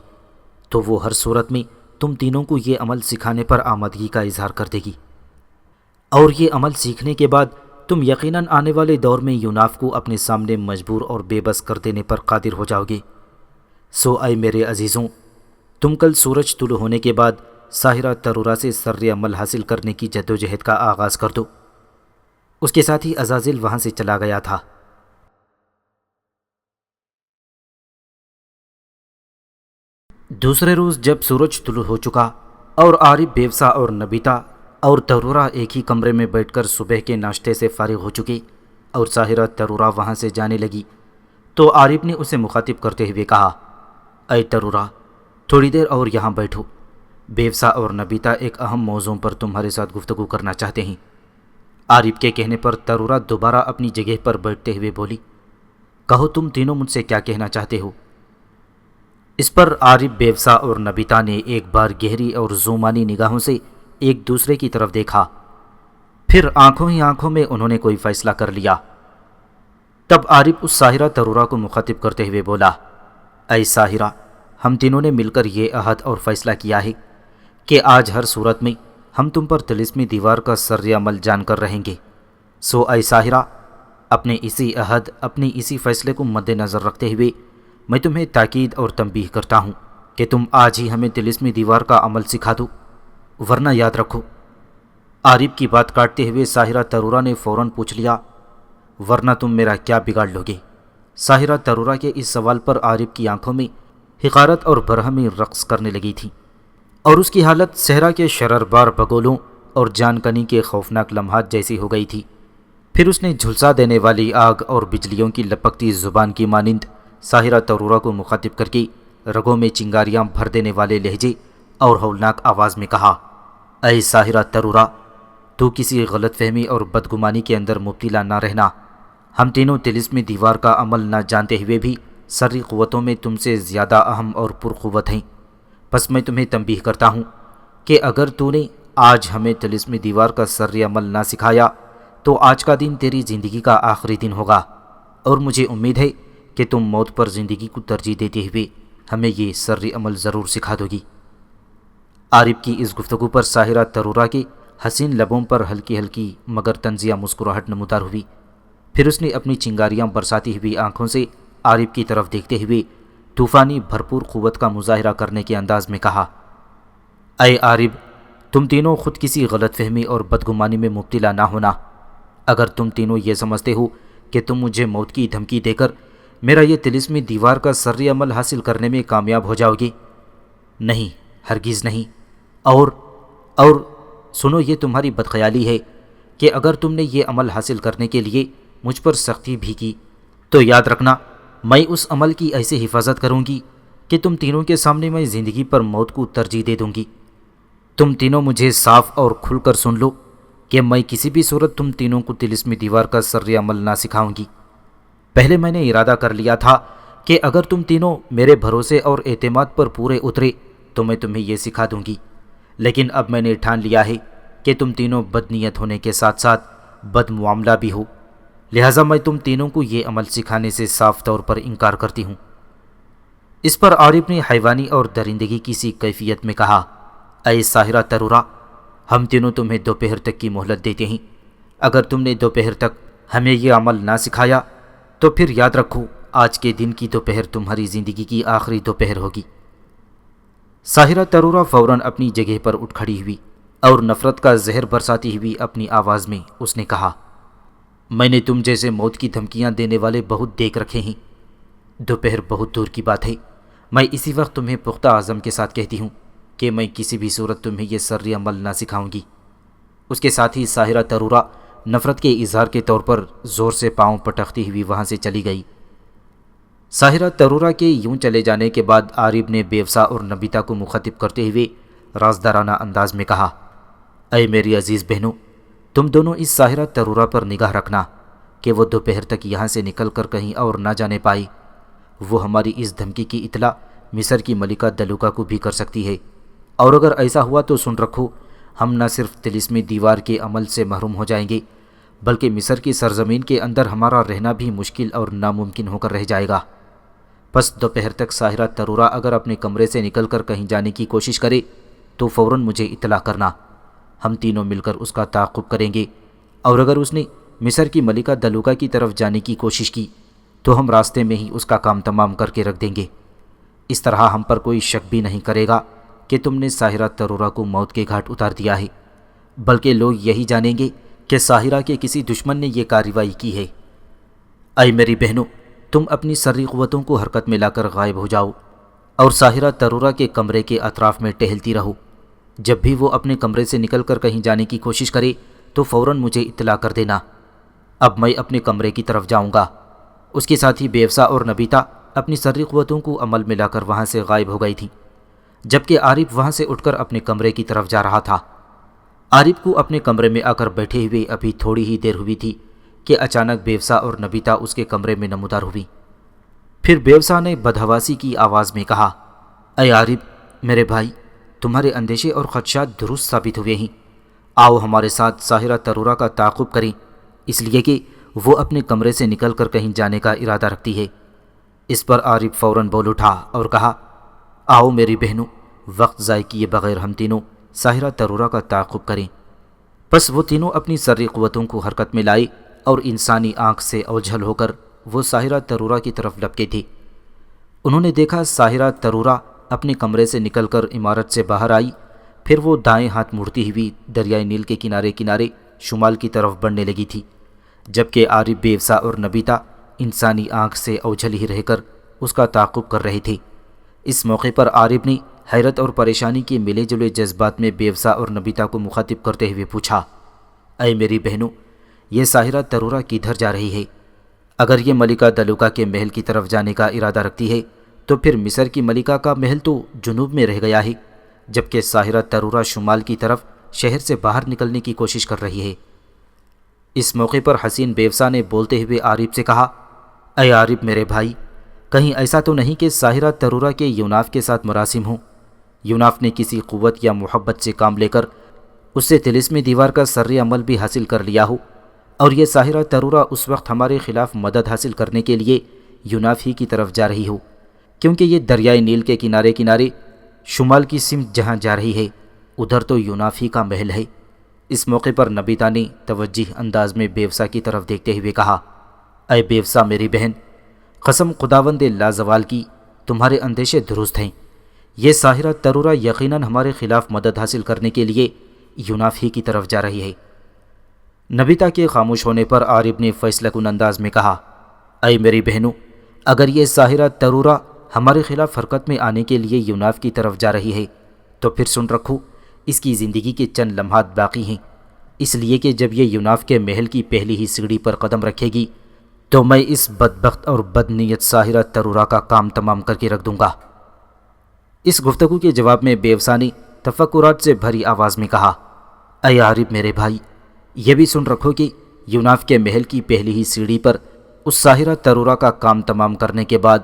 تو وہ ہر صورت میں تم تینوں کو یہ عمل سکھانے پر آمادگی کا اظہار کر دے گی، اور یہ عمل سیکھنے کے بعد تم یقیناً آنے والے دور میں یوناف کو اپنے سامنے مجبور اور بے بس کر دینے پر قادر ہو جاؤ گے۔ سو اے میرے عزیزوں، تم کل سورج طلوع ہونے کے بعد ساحرہ ترورا سے سر عمل حاصل کرنے کی جدوجہد کا آغاز کر دو۔ اس کے ساتھ ہی عزازیل وہاں سے چلا گیا تھا۔ دوسرے روز جب سورج طلوع ہو چکا اور عارف، بیوسا اور نبیتا اور ترورا ایک ہی کمرے میں بیٹھ کر صبح کے ناشتے سے فارغ ہو چکے اور ساحرہ ترورا وہاں سے جانے لگی، تو عارف نے اسے مخاطب کرتے ہوئے کہا، اے ترورا، تھوڑی دیر اور یہاں بیٹھو۔ بیوسا اور نبیتا ایک اہم موضوع پر تمہارے ساتھ گفتگو کرنا چاہتے ہیں۔ عارف کے کہنے پر ترورا دوبارہ اپنی جگہ پر بیٹھتے ہوئے بولی، کہو تم تینوں مجھ سے کیا کہنا چاہتے ہو؟ اس پر عارف، بیوسا اور نبیتا نے ایک بار گہری اور زومانی نگاہوں سے ایک دوسرے کی طرف دیکھا، پھر آنکھوں ہی آنکھوں میں انہوں نے کوئی فیصلہ کر لیا۔ تب عارف اس ساحرہ ترورا کو مخاطب کرتے ہوئے بولا، اے ساحرہ، ہم تینوں نے مل کر یہ عہد اور فیصلہ کیا ہے کہ آج ہر صورت میں ہم تم پر طلسمی دیوار کا سر عمل جان کر رہیں گے۔ سو اے ساحرہ، اپنے اسی عہد، اپنے اسی فیصلے کو مد نظر رکھتے ہوئے میں تمہیں تاکید اور تنبیہ کرتا ہوں کہ تم آج ہی ہمیں طلسمی دیوار کا عمل سکھا دو، ورنہ یاد رکھو۔ عارف کی بات کاٹتے ہوئے ساحرہ ترورا نے فوراً پوچھ لیا، ورنہ تم میرا کیا بگاڑ لوگے؟ ساحرہ ترورا کے اس سوال پر عارف کی آنکھوں میں حقارت اور برہمی رقص کرنے لگی تھی، اور اس کی حالت صحرا کے شرربار بگولوں اور جان کنی کے خوفناک لمحات جیسی ہو گئی تھی۔ پھر اس نے جھلسا دینے والی آگ اور بجلیوں کی لپکتی زبان کی مانند ساحرہ ترورا کو مخاطب کر کے رگوں میں چنگاریاں بھر دینے والے لہجے اور ہولناک آواز میں کہا، اے ساحرہ ترورا، تو کسی غلط فہمی اور بدگمانی کے اندر مبتلا نہ رہنا۔ ہم تینوں طلسمی دیوار کا عمل نہ جانتے ہوئے بھی سری قوتوں میں تم سے زیادہ اہم اور پرقوت ہیں۔ بس میں تمہیں تنبیہ کرتا ہوں کہ اگر تو نے آج ہمیں طلسمی دیوار کا سر عمل نہ سکھایا تو آج کا دن تیری زندگی کا آخری دن ہوگا، اور مجھے امید ہے کہ تم موت پر زندگی کو ترجیح دیتے ہوئے ہمیں یہ سر عمل ضرور سکھا دو گی۔ عارف کی اس گفتگو پر ساحرہ ترورا کے حسین لبوں پر ہلکی ہلکی مگر طنزیہ مسکراہٹ نمودار ہوئی۔ پھر اس نے اپنی چنگاریاں برساتی ہوئی آنکھوں سے عارف کی طرف دیکھتے ہوئے طوفانی بھرپور قوت کا مظاہرہ کرنے کے انداز میں کہا، اے عارف، تم تینوں خود کسی غلط فہمی اور بدگمانی میں مبتلا نہ ہونا۔ اگر تم تینوں یہ سمجھتے ہو کہ تم مجھے موت کی دھمکی دے کر میرا یہ طلسمی دیوار کا سر عمل حاصل کرنے میں کامیاب ہو جاؤ گے، نہیں، ہرگز نہیں۔ اور سنو، یہ تمہاری بدخیالی ہے کہ اگر تم نے یہ عمل حاصل کرنے کے لیے مجھ پر سختی بھی کی تو یاد رکھنا، میں اس عمل کی ایسے حفاظت کروں گی کہ تم تینوں کے سامنے میں زندگی پر موت کو ترجیح دے دوں گی۔ تم تینوں مجھے صاف اور کھل کر سن لو کہ میں کسی بھی صورت تم تینوں کو طلسمی دیوار کا سر عمل نہ سکھاؤں گی۔ پہلے میں نے ارادہ کر لیا تھا کہ اگر تم تینوں میرے بھروسے اور اعتماد پر پورے اترے تو میں تمہیں یہ سکھا دوں گی، لیکن اب میں نے ٹھان لیا ہے کہ تم تینوں بدنیت ہونے کے ساتھ ساتھ بد معاملہ بھی ہو، لہٰذا میں تم تینوں کو یہ عمل سکھانے سے صاف طور پر انکار کرتی ہوں۔ اس پر عارف نے حیوانی اور درندگی کی سی کیفیت میں کہا، اے ساحرہ ترورا، ہم تینوں تمہیں دوپہر تک کی مہلت دیتے ہیں۔ اگر تم نے دوپہر تک ہمیں یہ عمل نہ سکھایا تو پھر یاد رکھو، آج کے دن کی دوپہر تمہاری زندگی کی آخری دوپہر ہوگی۔ ساحرہ ترورا فوراً اپنی جگہ پر اٹھ کھڑی ہوئی اور نفرت کا زہر برساتی ہوئی اپنی آواز میں اس نے کہا، میں نے تم جیسے موت کی دھمکیاں دینے والے بہت دیکھ رکھے ہیں۔ دوپہر بہت دور کی بات ہے، میں اسی وقت تمہیں پختہ عزم کے ساتھ کہتی ہوں کہ میں کسی بھی صورت تمہیں یہ سر عمل نہ سکھاؤں گی۔ اس کے ساتھ ہی ساحرہ ترورا نفرت کے اظہار کے طور پر زور سے پاؤں پٹکتی ہوئی وہاں سے چلی گئی۔ ساحرہ ترورا کے یوں چلے جانے کے بعد عارف نے بیوسا اور نبیتا کو مخاطب کرتے ہوئے رازدارانہ انداز میں کہا، اے میری عزیز بہنوں، تم دونوں اس ساحرہ ترورا پر نگاہ رکھنا کہ وہ دوپہر تک یہاں سے نکل کر کہیں اور نہ جانے پائی۔ وہ ہماری اس دھمکی کی اطلاع مصر کی ملکہ دلوکا کو بھی کر سکتی ہے، اور اگر ایسا ہوا تو سن رکھو، ہم نہ صرف طلسمی دیوار کے عمل سے محروم ہو جائیں گے بلکہ مصر کی سرزمین کے اندر ہمارا رہنا بھی مشکل اور ناممکن ہو کر رہ جائے گا۔ بس دوپہر تک ساحرہ ترورا اگر اپنے کمرے سے نکل کر کہیں جانے کی کوشش کرے تو فوراً مجھے اطلاع کرنا، ہم تینوں مل کر اس کا تعاقب کریں گے، اور اگر اس نے مصر کی ملکہ دلوکا کی طرف جانے کی کوشش کی تو ہم راستے میں ہی اس کا کام تمام کر کے رکھ دیں گے۔ اس طرح ہم پر کوئی شک بھی نہیں کرے گا کہ تم نے ساحرہ ترورہ کو موت کے گھاٹ اتار دیا ہے، بلکہ لوگ یہی جانیں گے کہ ساحرہ کے کسی دشمن نے یہ کارروائی کی ہے۔ اے میری بہنوں، تم اپنی سری قوتوں کو حرکت میں لا کر غائب ہو جاؤ اور ساحرہ ترورہ کے کمرے کے اطراف میں ٹہلتی رہو۔ جب بھی وہ اپنے کمرے سے نکل کر کہیں جانے کی کوشش کرے تو فوراً مجھے اطلاع کر دینا۔ اب میں اپنے کمرے کی طرف جاؤں گا۔ اس کے ساتھ ہی بیوسا اور نبیتا اپنی سری قوتوں کو عمل میں لا کر وہاں سے غائب ہو گئی تھیں، جبکہ عارف وہاں سے اٹھ کر اپنے کمرے کی طرف جا رہا تھا۔ عارف کو اپنے کمرے میں آ کر بیٹھے ہوئے ابھی تھوڑی ہی دیر ہوئی تھی کہ اچانک بیوسا اور نبیتا اس کے کمرے میں نمودار ہوئی۔ پھر بیوسا نے بدحواسی کی آواز میں کہا، اے عارف میرے بھائی، تمہارے اندیشے اور خدشات درست ثابت ہوئے ہیں۔ آؤ ہمارے ساتھ ساحرہ ترورہ کا تعاقب کریں، اس لیے کہ وہ اپنے کمرے سے نکل کر کہیں جانے کا ارادہ رکھتی ہے۔ اس پر عارف فوراً بول اٹھا اور کہا، آؤ میری بہنوں، وقت ضائع کیے بغیر ہم تینوں ساحرہ ترورہ کا تعاقب کریں۔ پس وہ تینوں اپنی سری قوتوں کو حرکت میں لائے اور انسانی آنکھ سے اوجھل ہو کر وہ ساحرہ ترورہ کی طرف لپکے تھے۔ انہوں نے دیکھا ساحرہ ترورہ اپنے کمرے سے نکل کر عمارت سے باہر آئی، پھر وہ دائیں ہاتھ مڑتی ہوئی دریائے نیل کے کنارے کنارے شمال کی طرف بڑھنے لگی تھی، جبکہ عارف، بیوسا اور نبیتا انسانی آنکھ سے اوجھل ہی رہ کر اس کا تعاقب کر رہے تھے۔ اس موقع پر عارف نے حیرت اور پریشانی کے ملے جلے جذبات میں بیوسا اور نبیتا کو مخاطب کرتے ہوئے پوچھا، اے میری بہنوں، یہ ساحرہ ترورہ کدھر جا رہی ہے؟ اگر یہ ملکہ دلوکا کے محل کی طرف جانے کا ارادہ رکھتی ہے تو پھر مصر کی ملکہ کا محل تو جنوب میں رہ گیا ہے، جبکہ ساحرہ ترورہ شمال کی طرف شہر سے باہر نکلنے کی کوشش کر رہی ہے۔ اس موقع پر حسین بیوسا نے بولتے ہوئے عارف سے کہا، اے عارف میرے بھائی، کہیں ایسا تو نہیں کہ ساحرہ ترورہ کے یوناف کے ساتھ مراسم ہوں؟ یوناف نے کسی قوت یا محبت سے کام لے کر اس سے طلسم دیوار کا سر عمل بھی حاصل کر لیا ہو، اور یہ ساحرہ ترورہ اس وقت ہمارے خلاف مدد حاصل کرنے کے لیے یوناف ہی کی طرف جا رہی ہو، کیونکہ یہ دریائے نیل کے کنارے کنارے شمال کی سمت جہاں جا رہی ہے ادھر تو یوناف ہی کا محل ہے۔ اس موقع پر نبیتا نے توجہ انداز میں بیوسا کی طرف دیکھتے ہوئے کہا، اے بیوسا میری بہن، قسم خداوند لازوال کی، تمہارے اندیشے درست ہیں۔ یہ ساحرہ ترورہ یقیناً ہمارے خلاف مدد حاصل کرنے کے لیے یوناف ہی کی طرف جا رہی ہے۔ نبیتا کے خاموش ہونے پر عارف نے فیصلہ کن انداز میں کہا، اے میری بہنوں، اگر یہ ساحرہ ترورہ ہمارے خلاف حرکت میں آنے کے لیے یوناف کی طرف جا رہی ہے تو پھر سن رکھو، اس کی زندگی کے چند لمحات باقی ہیں، اس لیے کہ جب یہ یوناف کے محل کی پہلی ہی سیڑھی پر قدم رکھے گی تو میں اس بدبخت اور بدنیت ساحرہ ترورہ کا کام تمام کر کے رکھ دوں گا۔ اس گفتگو کے جواب میں بیوسا نے تفکرات سے بھری آواز میں کہا، اے عارف میرے بھائی، یہ بھی سن رکھو کہ یوناف کے محل کی پہلی ہی سیڑھی پر اس ساحرہ ترورہ کا کام تمام کرنے کے بعد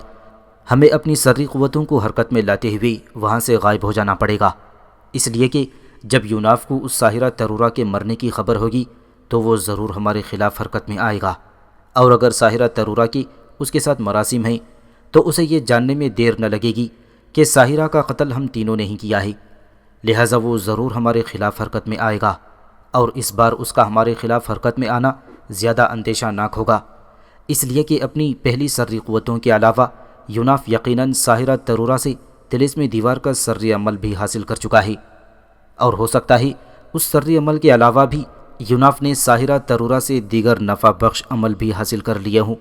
ہمیں اپنی سری قوتوں کو حرکت میں لاتے ہوئے وہاں سے غائب ہو جانا پڑے گا، اس لیے کہ جب یوناف کو اس ساحرہ ترورہ کے مرنے کی خبر ہوگی تو وہ ضرور ہمارے خلاف حرکت میں آئے گا، اور اگر ساحرہ ترورہ کی اس کے ساتھ مراسم ہیں تو اسے یہ جاننے میں دیر نہ لگے گی کہ ساحرہ کا قتل ہم تینوں نے ہی کیا ہے، لہٰذا وہ ضرور ہمارے خلاف حرکت میں آئے گا، اور اس بار اس کا ہمارے خلاف حرکت میں آنا زیادہ اندیشہ ناک ہوگا، اس لیے کہ اپنی پہلی سری قوتوں کے علاوہ یوناف یقیناً ساحرہ ترورہ سے طلسم دیوار کا سر عمل بھی حاصل کر چکا ہے، اور ہو سکتا ہے اس سر عمل کے علاوہ بھی یوناف نے ساحرہ ترورہ سے دیگر نفع بخش عمل بھی حاصل کر لیے ہوں۔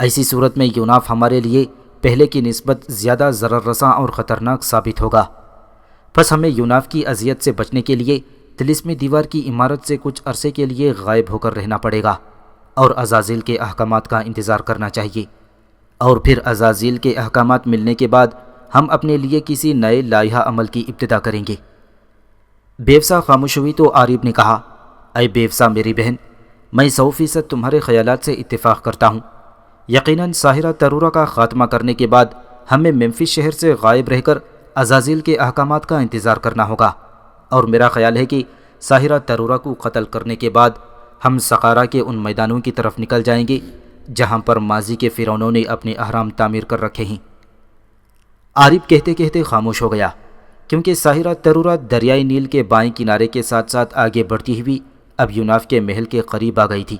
ایسی صورت میں یوناف ہمارے لیے پہلے کی نسبت زیادہ ضرر رساں اور خطرناک ثابت ہوگا، پس ہمیں یوناف کی اذیت سے بچنے کے لیے طلسم دیوار کی عمارت سے کچھ عرصے کے لیے غائب ہو کر رہنا پڑے گا اور عزازیل کے احکامات کا انتظار کرنا چاہیے، اور پھر عزازیل کے احکامات ملنے کے بعد ہم اپنے لیے کسی نئے لائحہ عمل کی ابتدا کریں گے۔ بیوسا خاموش ہوئی تو عارف نے کہا، اے بیوسا میری بہن، میں 100% تمہارے خیالات سے اتفاق کرتا ہوں۔ یقیناً ساحرہ ترورہ کا خاتمہ کرنے کے بعد ہمیں ممفس شہر سے غائب رہ کر عزازیل کے احکامات کا انتظار کرنا ہوگا، اور میرا خیال ہے کہ ساحرہ ترورہ کو قتل کرنے کے بعد ہم سقارہ کے ان میدانوں کی طرف نکل جائیں گے جہاں پر ماضی کے فرعونوں نے اپنے اہرام تعمیر کر رکھے ہیں۔ عارف کہتے کہتے خاموش ہو گیا، کیونکہ ساحرہ ترورہ دریائے نیل کے بائیں کنارے کے ساتھ ساتھ آگے بڑھتی ہوئی اب یوناف کے محل کے قریب آ گئی تھی،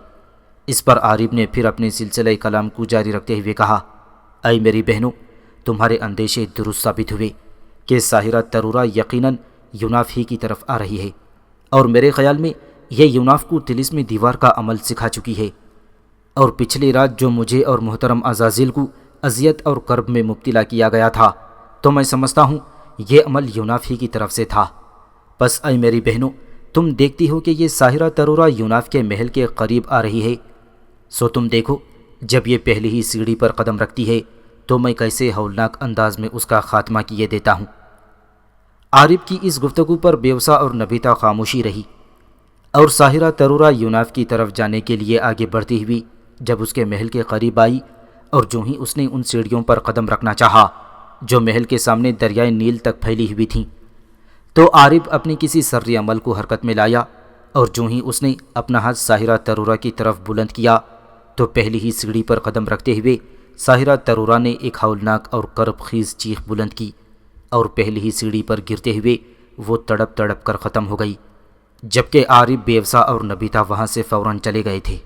اس پر عارب نے پھر اپنے سلسلہ کلام کو جاری رکھتے ہوئے کہا، اے میری بہنوں، تمہارے اندیشے درست ثابت ہوئے کہ ساحرہ ترورہ یقیناً یوناف ہی کی طرف آ رہی ہے، اور میرے خیال میں یہ یوناف کو طلسم دیوار کا عمل سکھا چکی ہے، اور پچھلی رات جو مجھے اور محترم عزازیل کو اذیت اور کرب میں مبتلا کیا گیا تھا، تو میں سمجھتا ہوں یہ عمل یوناف ہی کی طرف سے تھا۔ پس اے میری بہنوں، تم دیکھتی ہو کہ یہ ساحرہ ترورہ یوناف کے محل کے قریب آ رہی ہے، سو تم دیکھو جب یہ پہلی ہی سیڑھی پر قدم رکھتی ہے تو میں کیسے ہولناک انداز میں اس کا خاتمہ کیے دیتا ہوں۔ عارب کی اس گفتگو پر بیوسا اور نبیتا خاموشی رہی، اور ساحرہ ترورہ یوناف کی طرف جانے کے لیے آگے بڑھتی ہوئی جب اس کے محل کے قریب آئی، اور جو ہی اس نے ان سیڑھیوں پر قدم رکھنا چاہا جو محل کے سامنے دریائے نیل تک پھیلی ہوئی تھیں، تو عارب اپنی کسی سری عمل کو حرکت میں لایا، اور جو ہی اس نے اپنا ہاتھ ساحرہ ترورہ کی طرف بلند کیا تو پہلی ہی سیڑھی پر قدم رکھتے ہوئے ساحرہ ترورہ نے ایک ہولناک اور کرب خیز چیخ بلند کی، اور پہلی ہی سیڑھی پر گرتے ہوئے وہ تڑپ تڑپ کر ختم ہو گئی، جبکہ عارب، بیوسا اور نبیتا وہاں سے فوراً چلے گئے تھے۔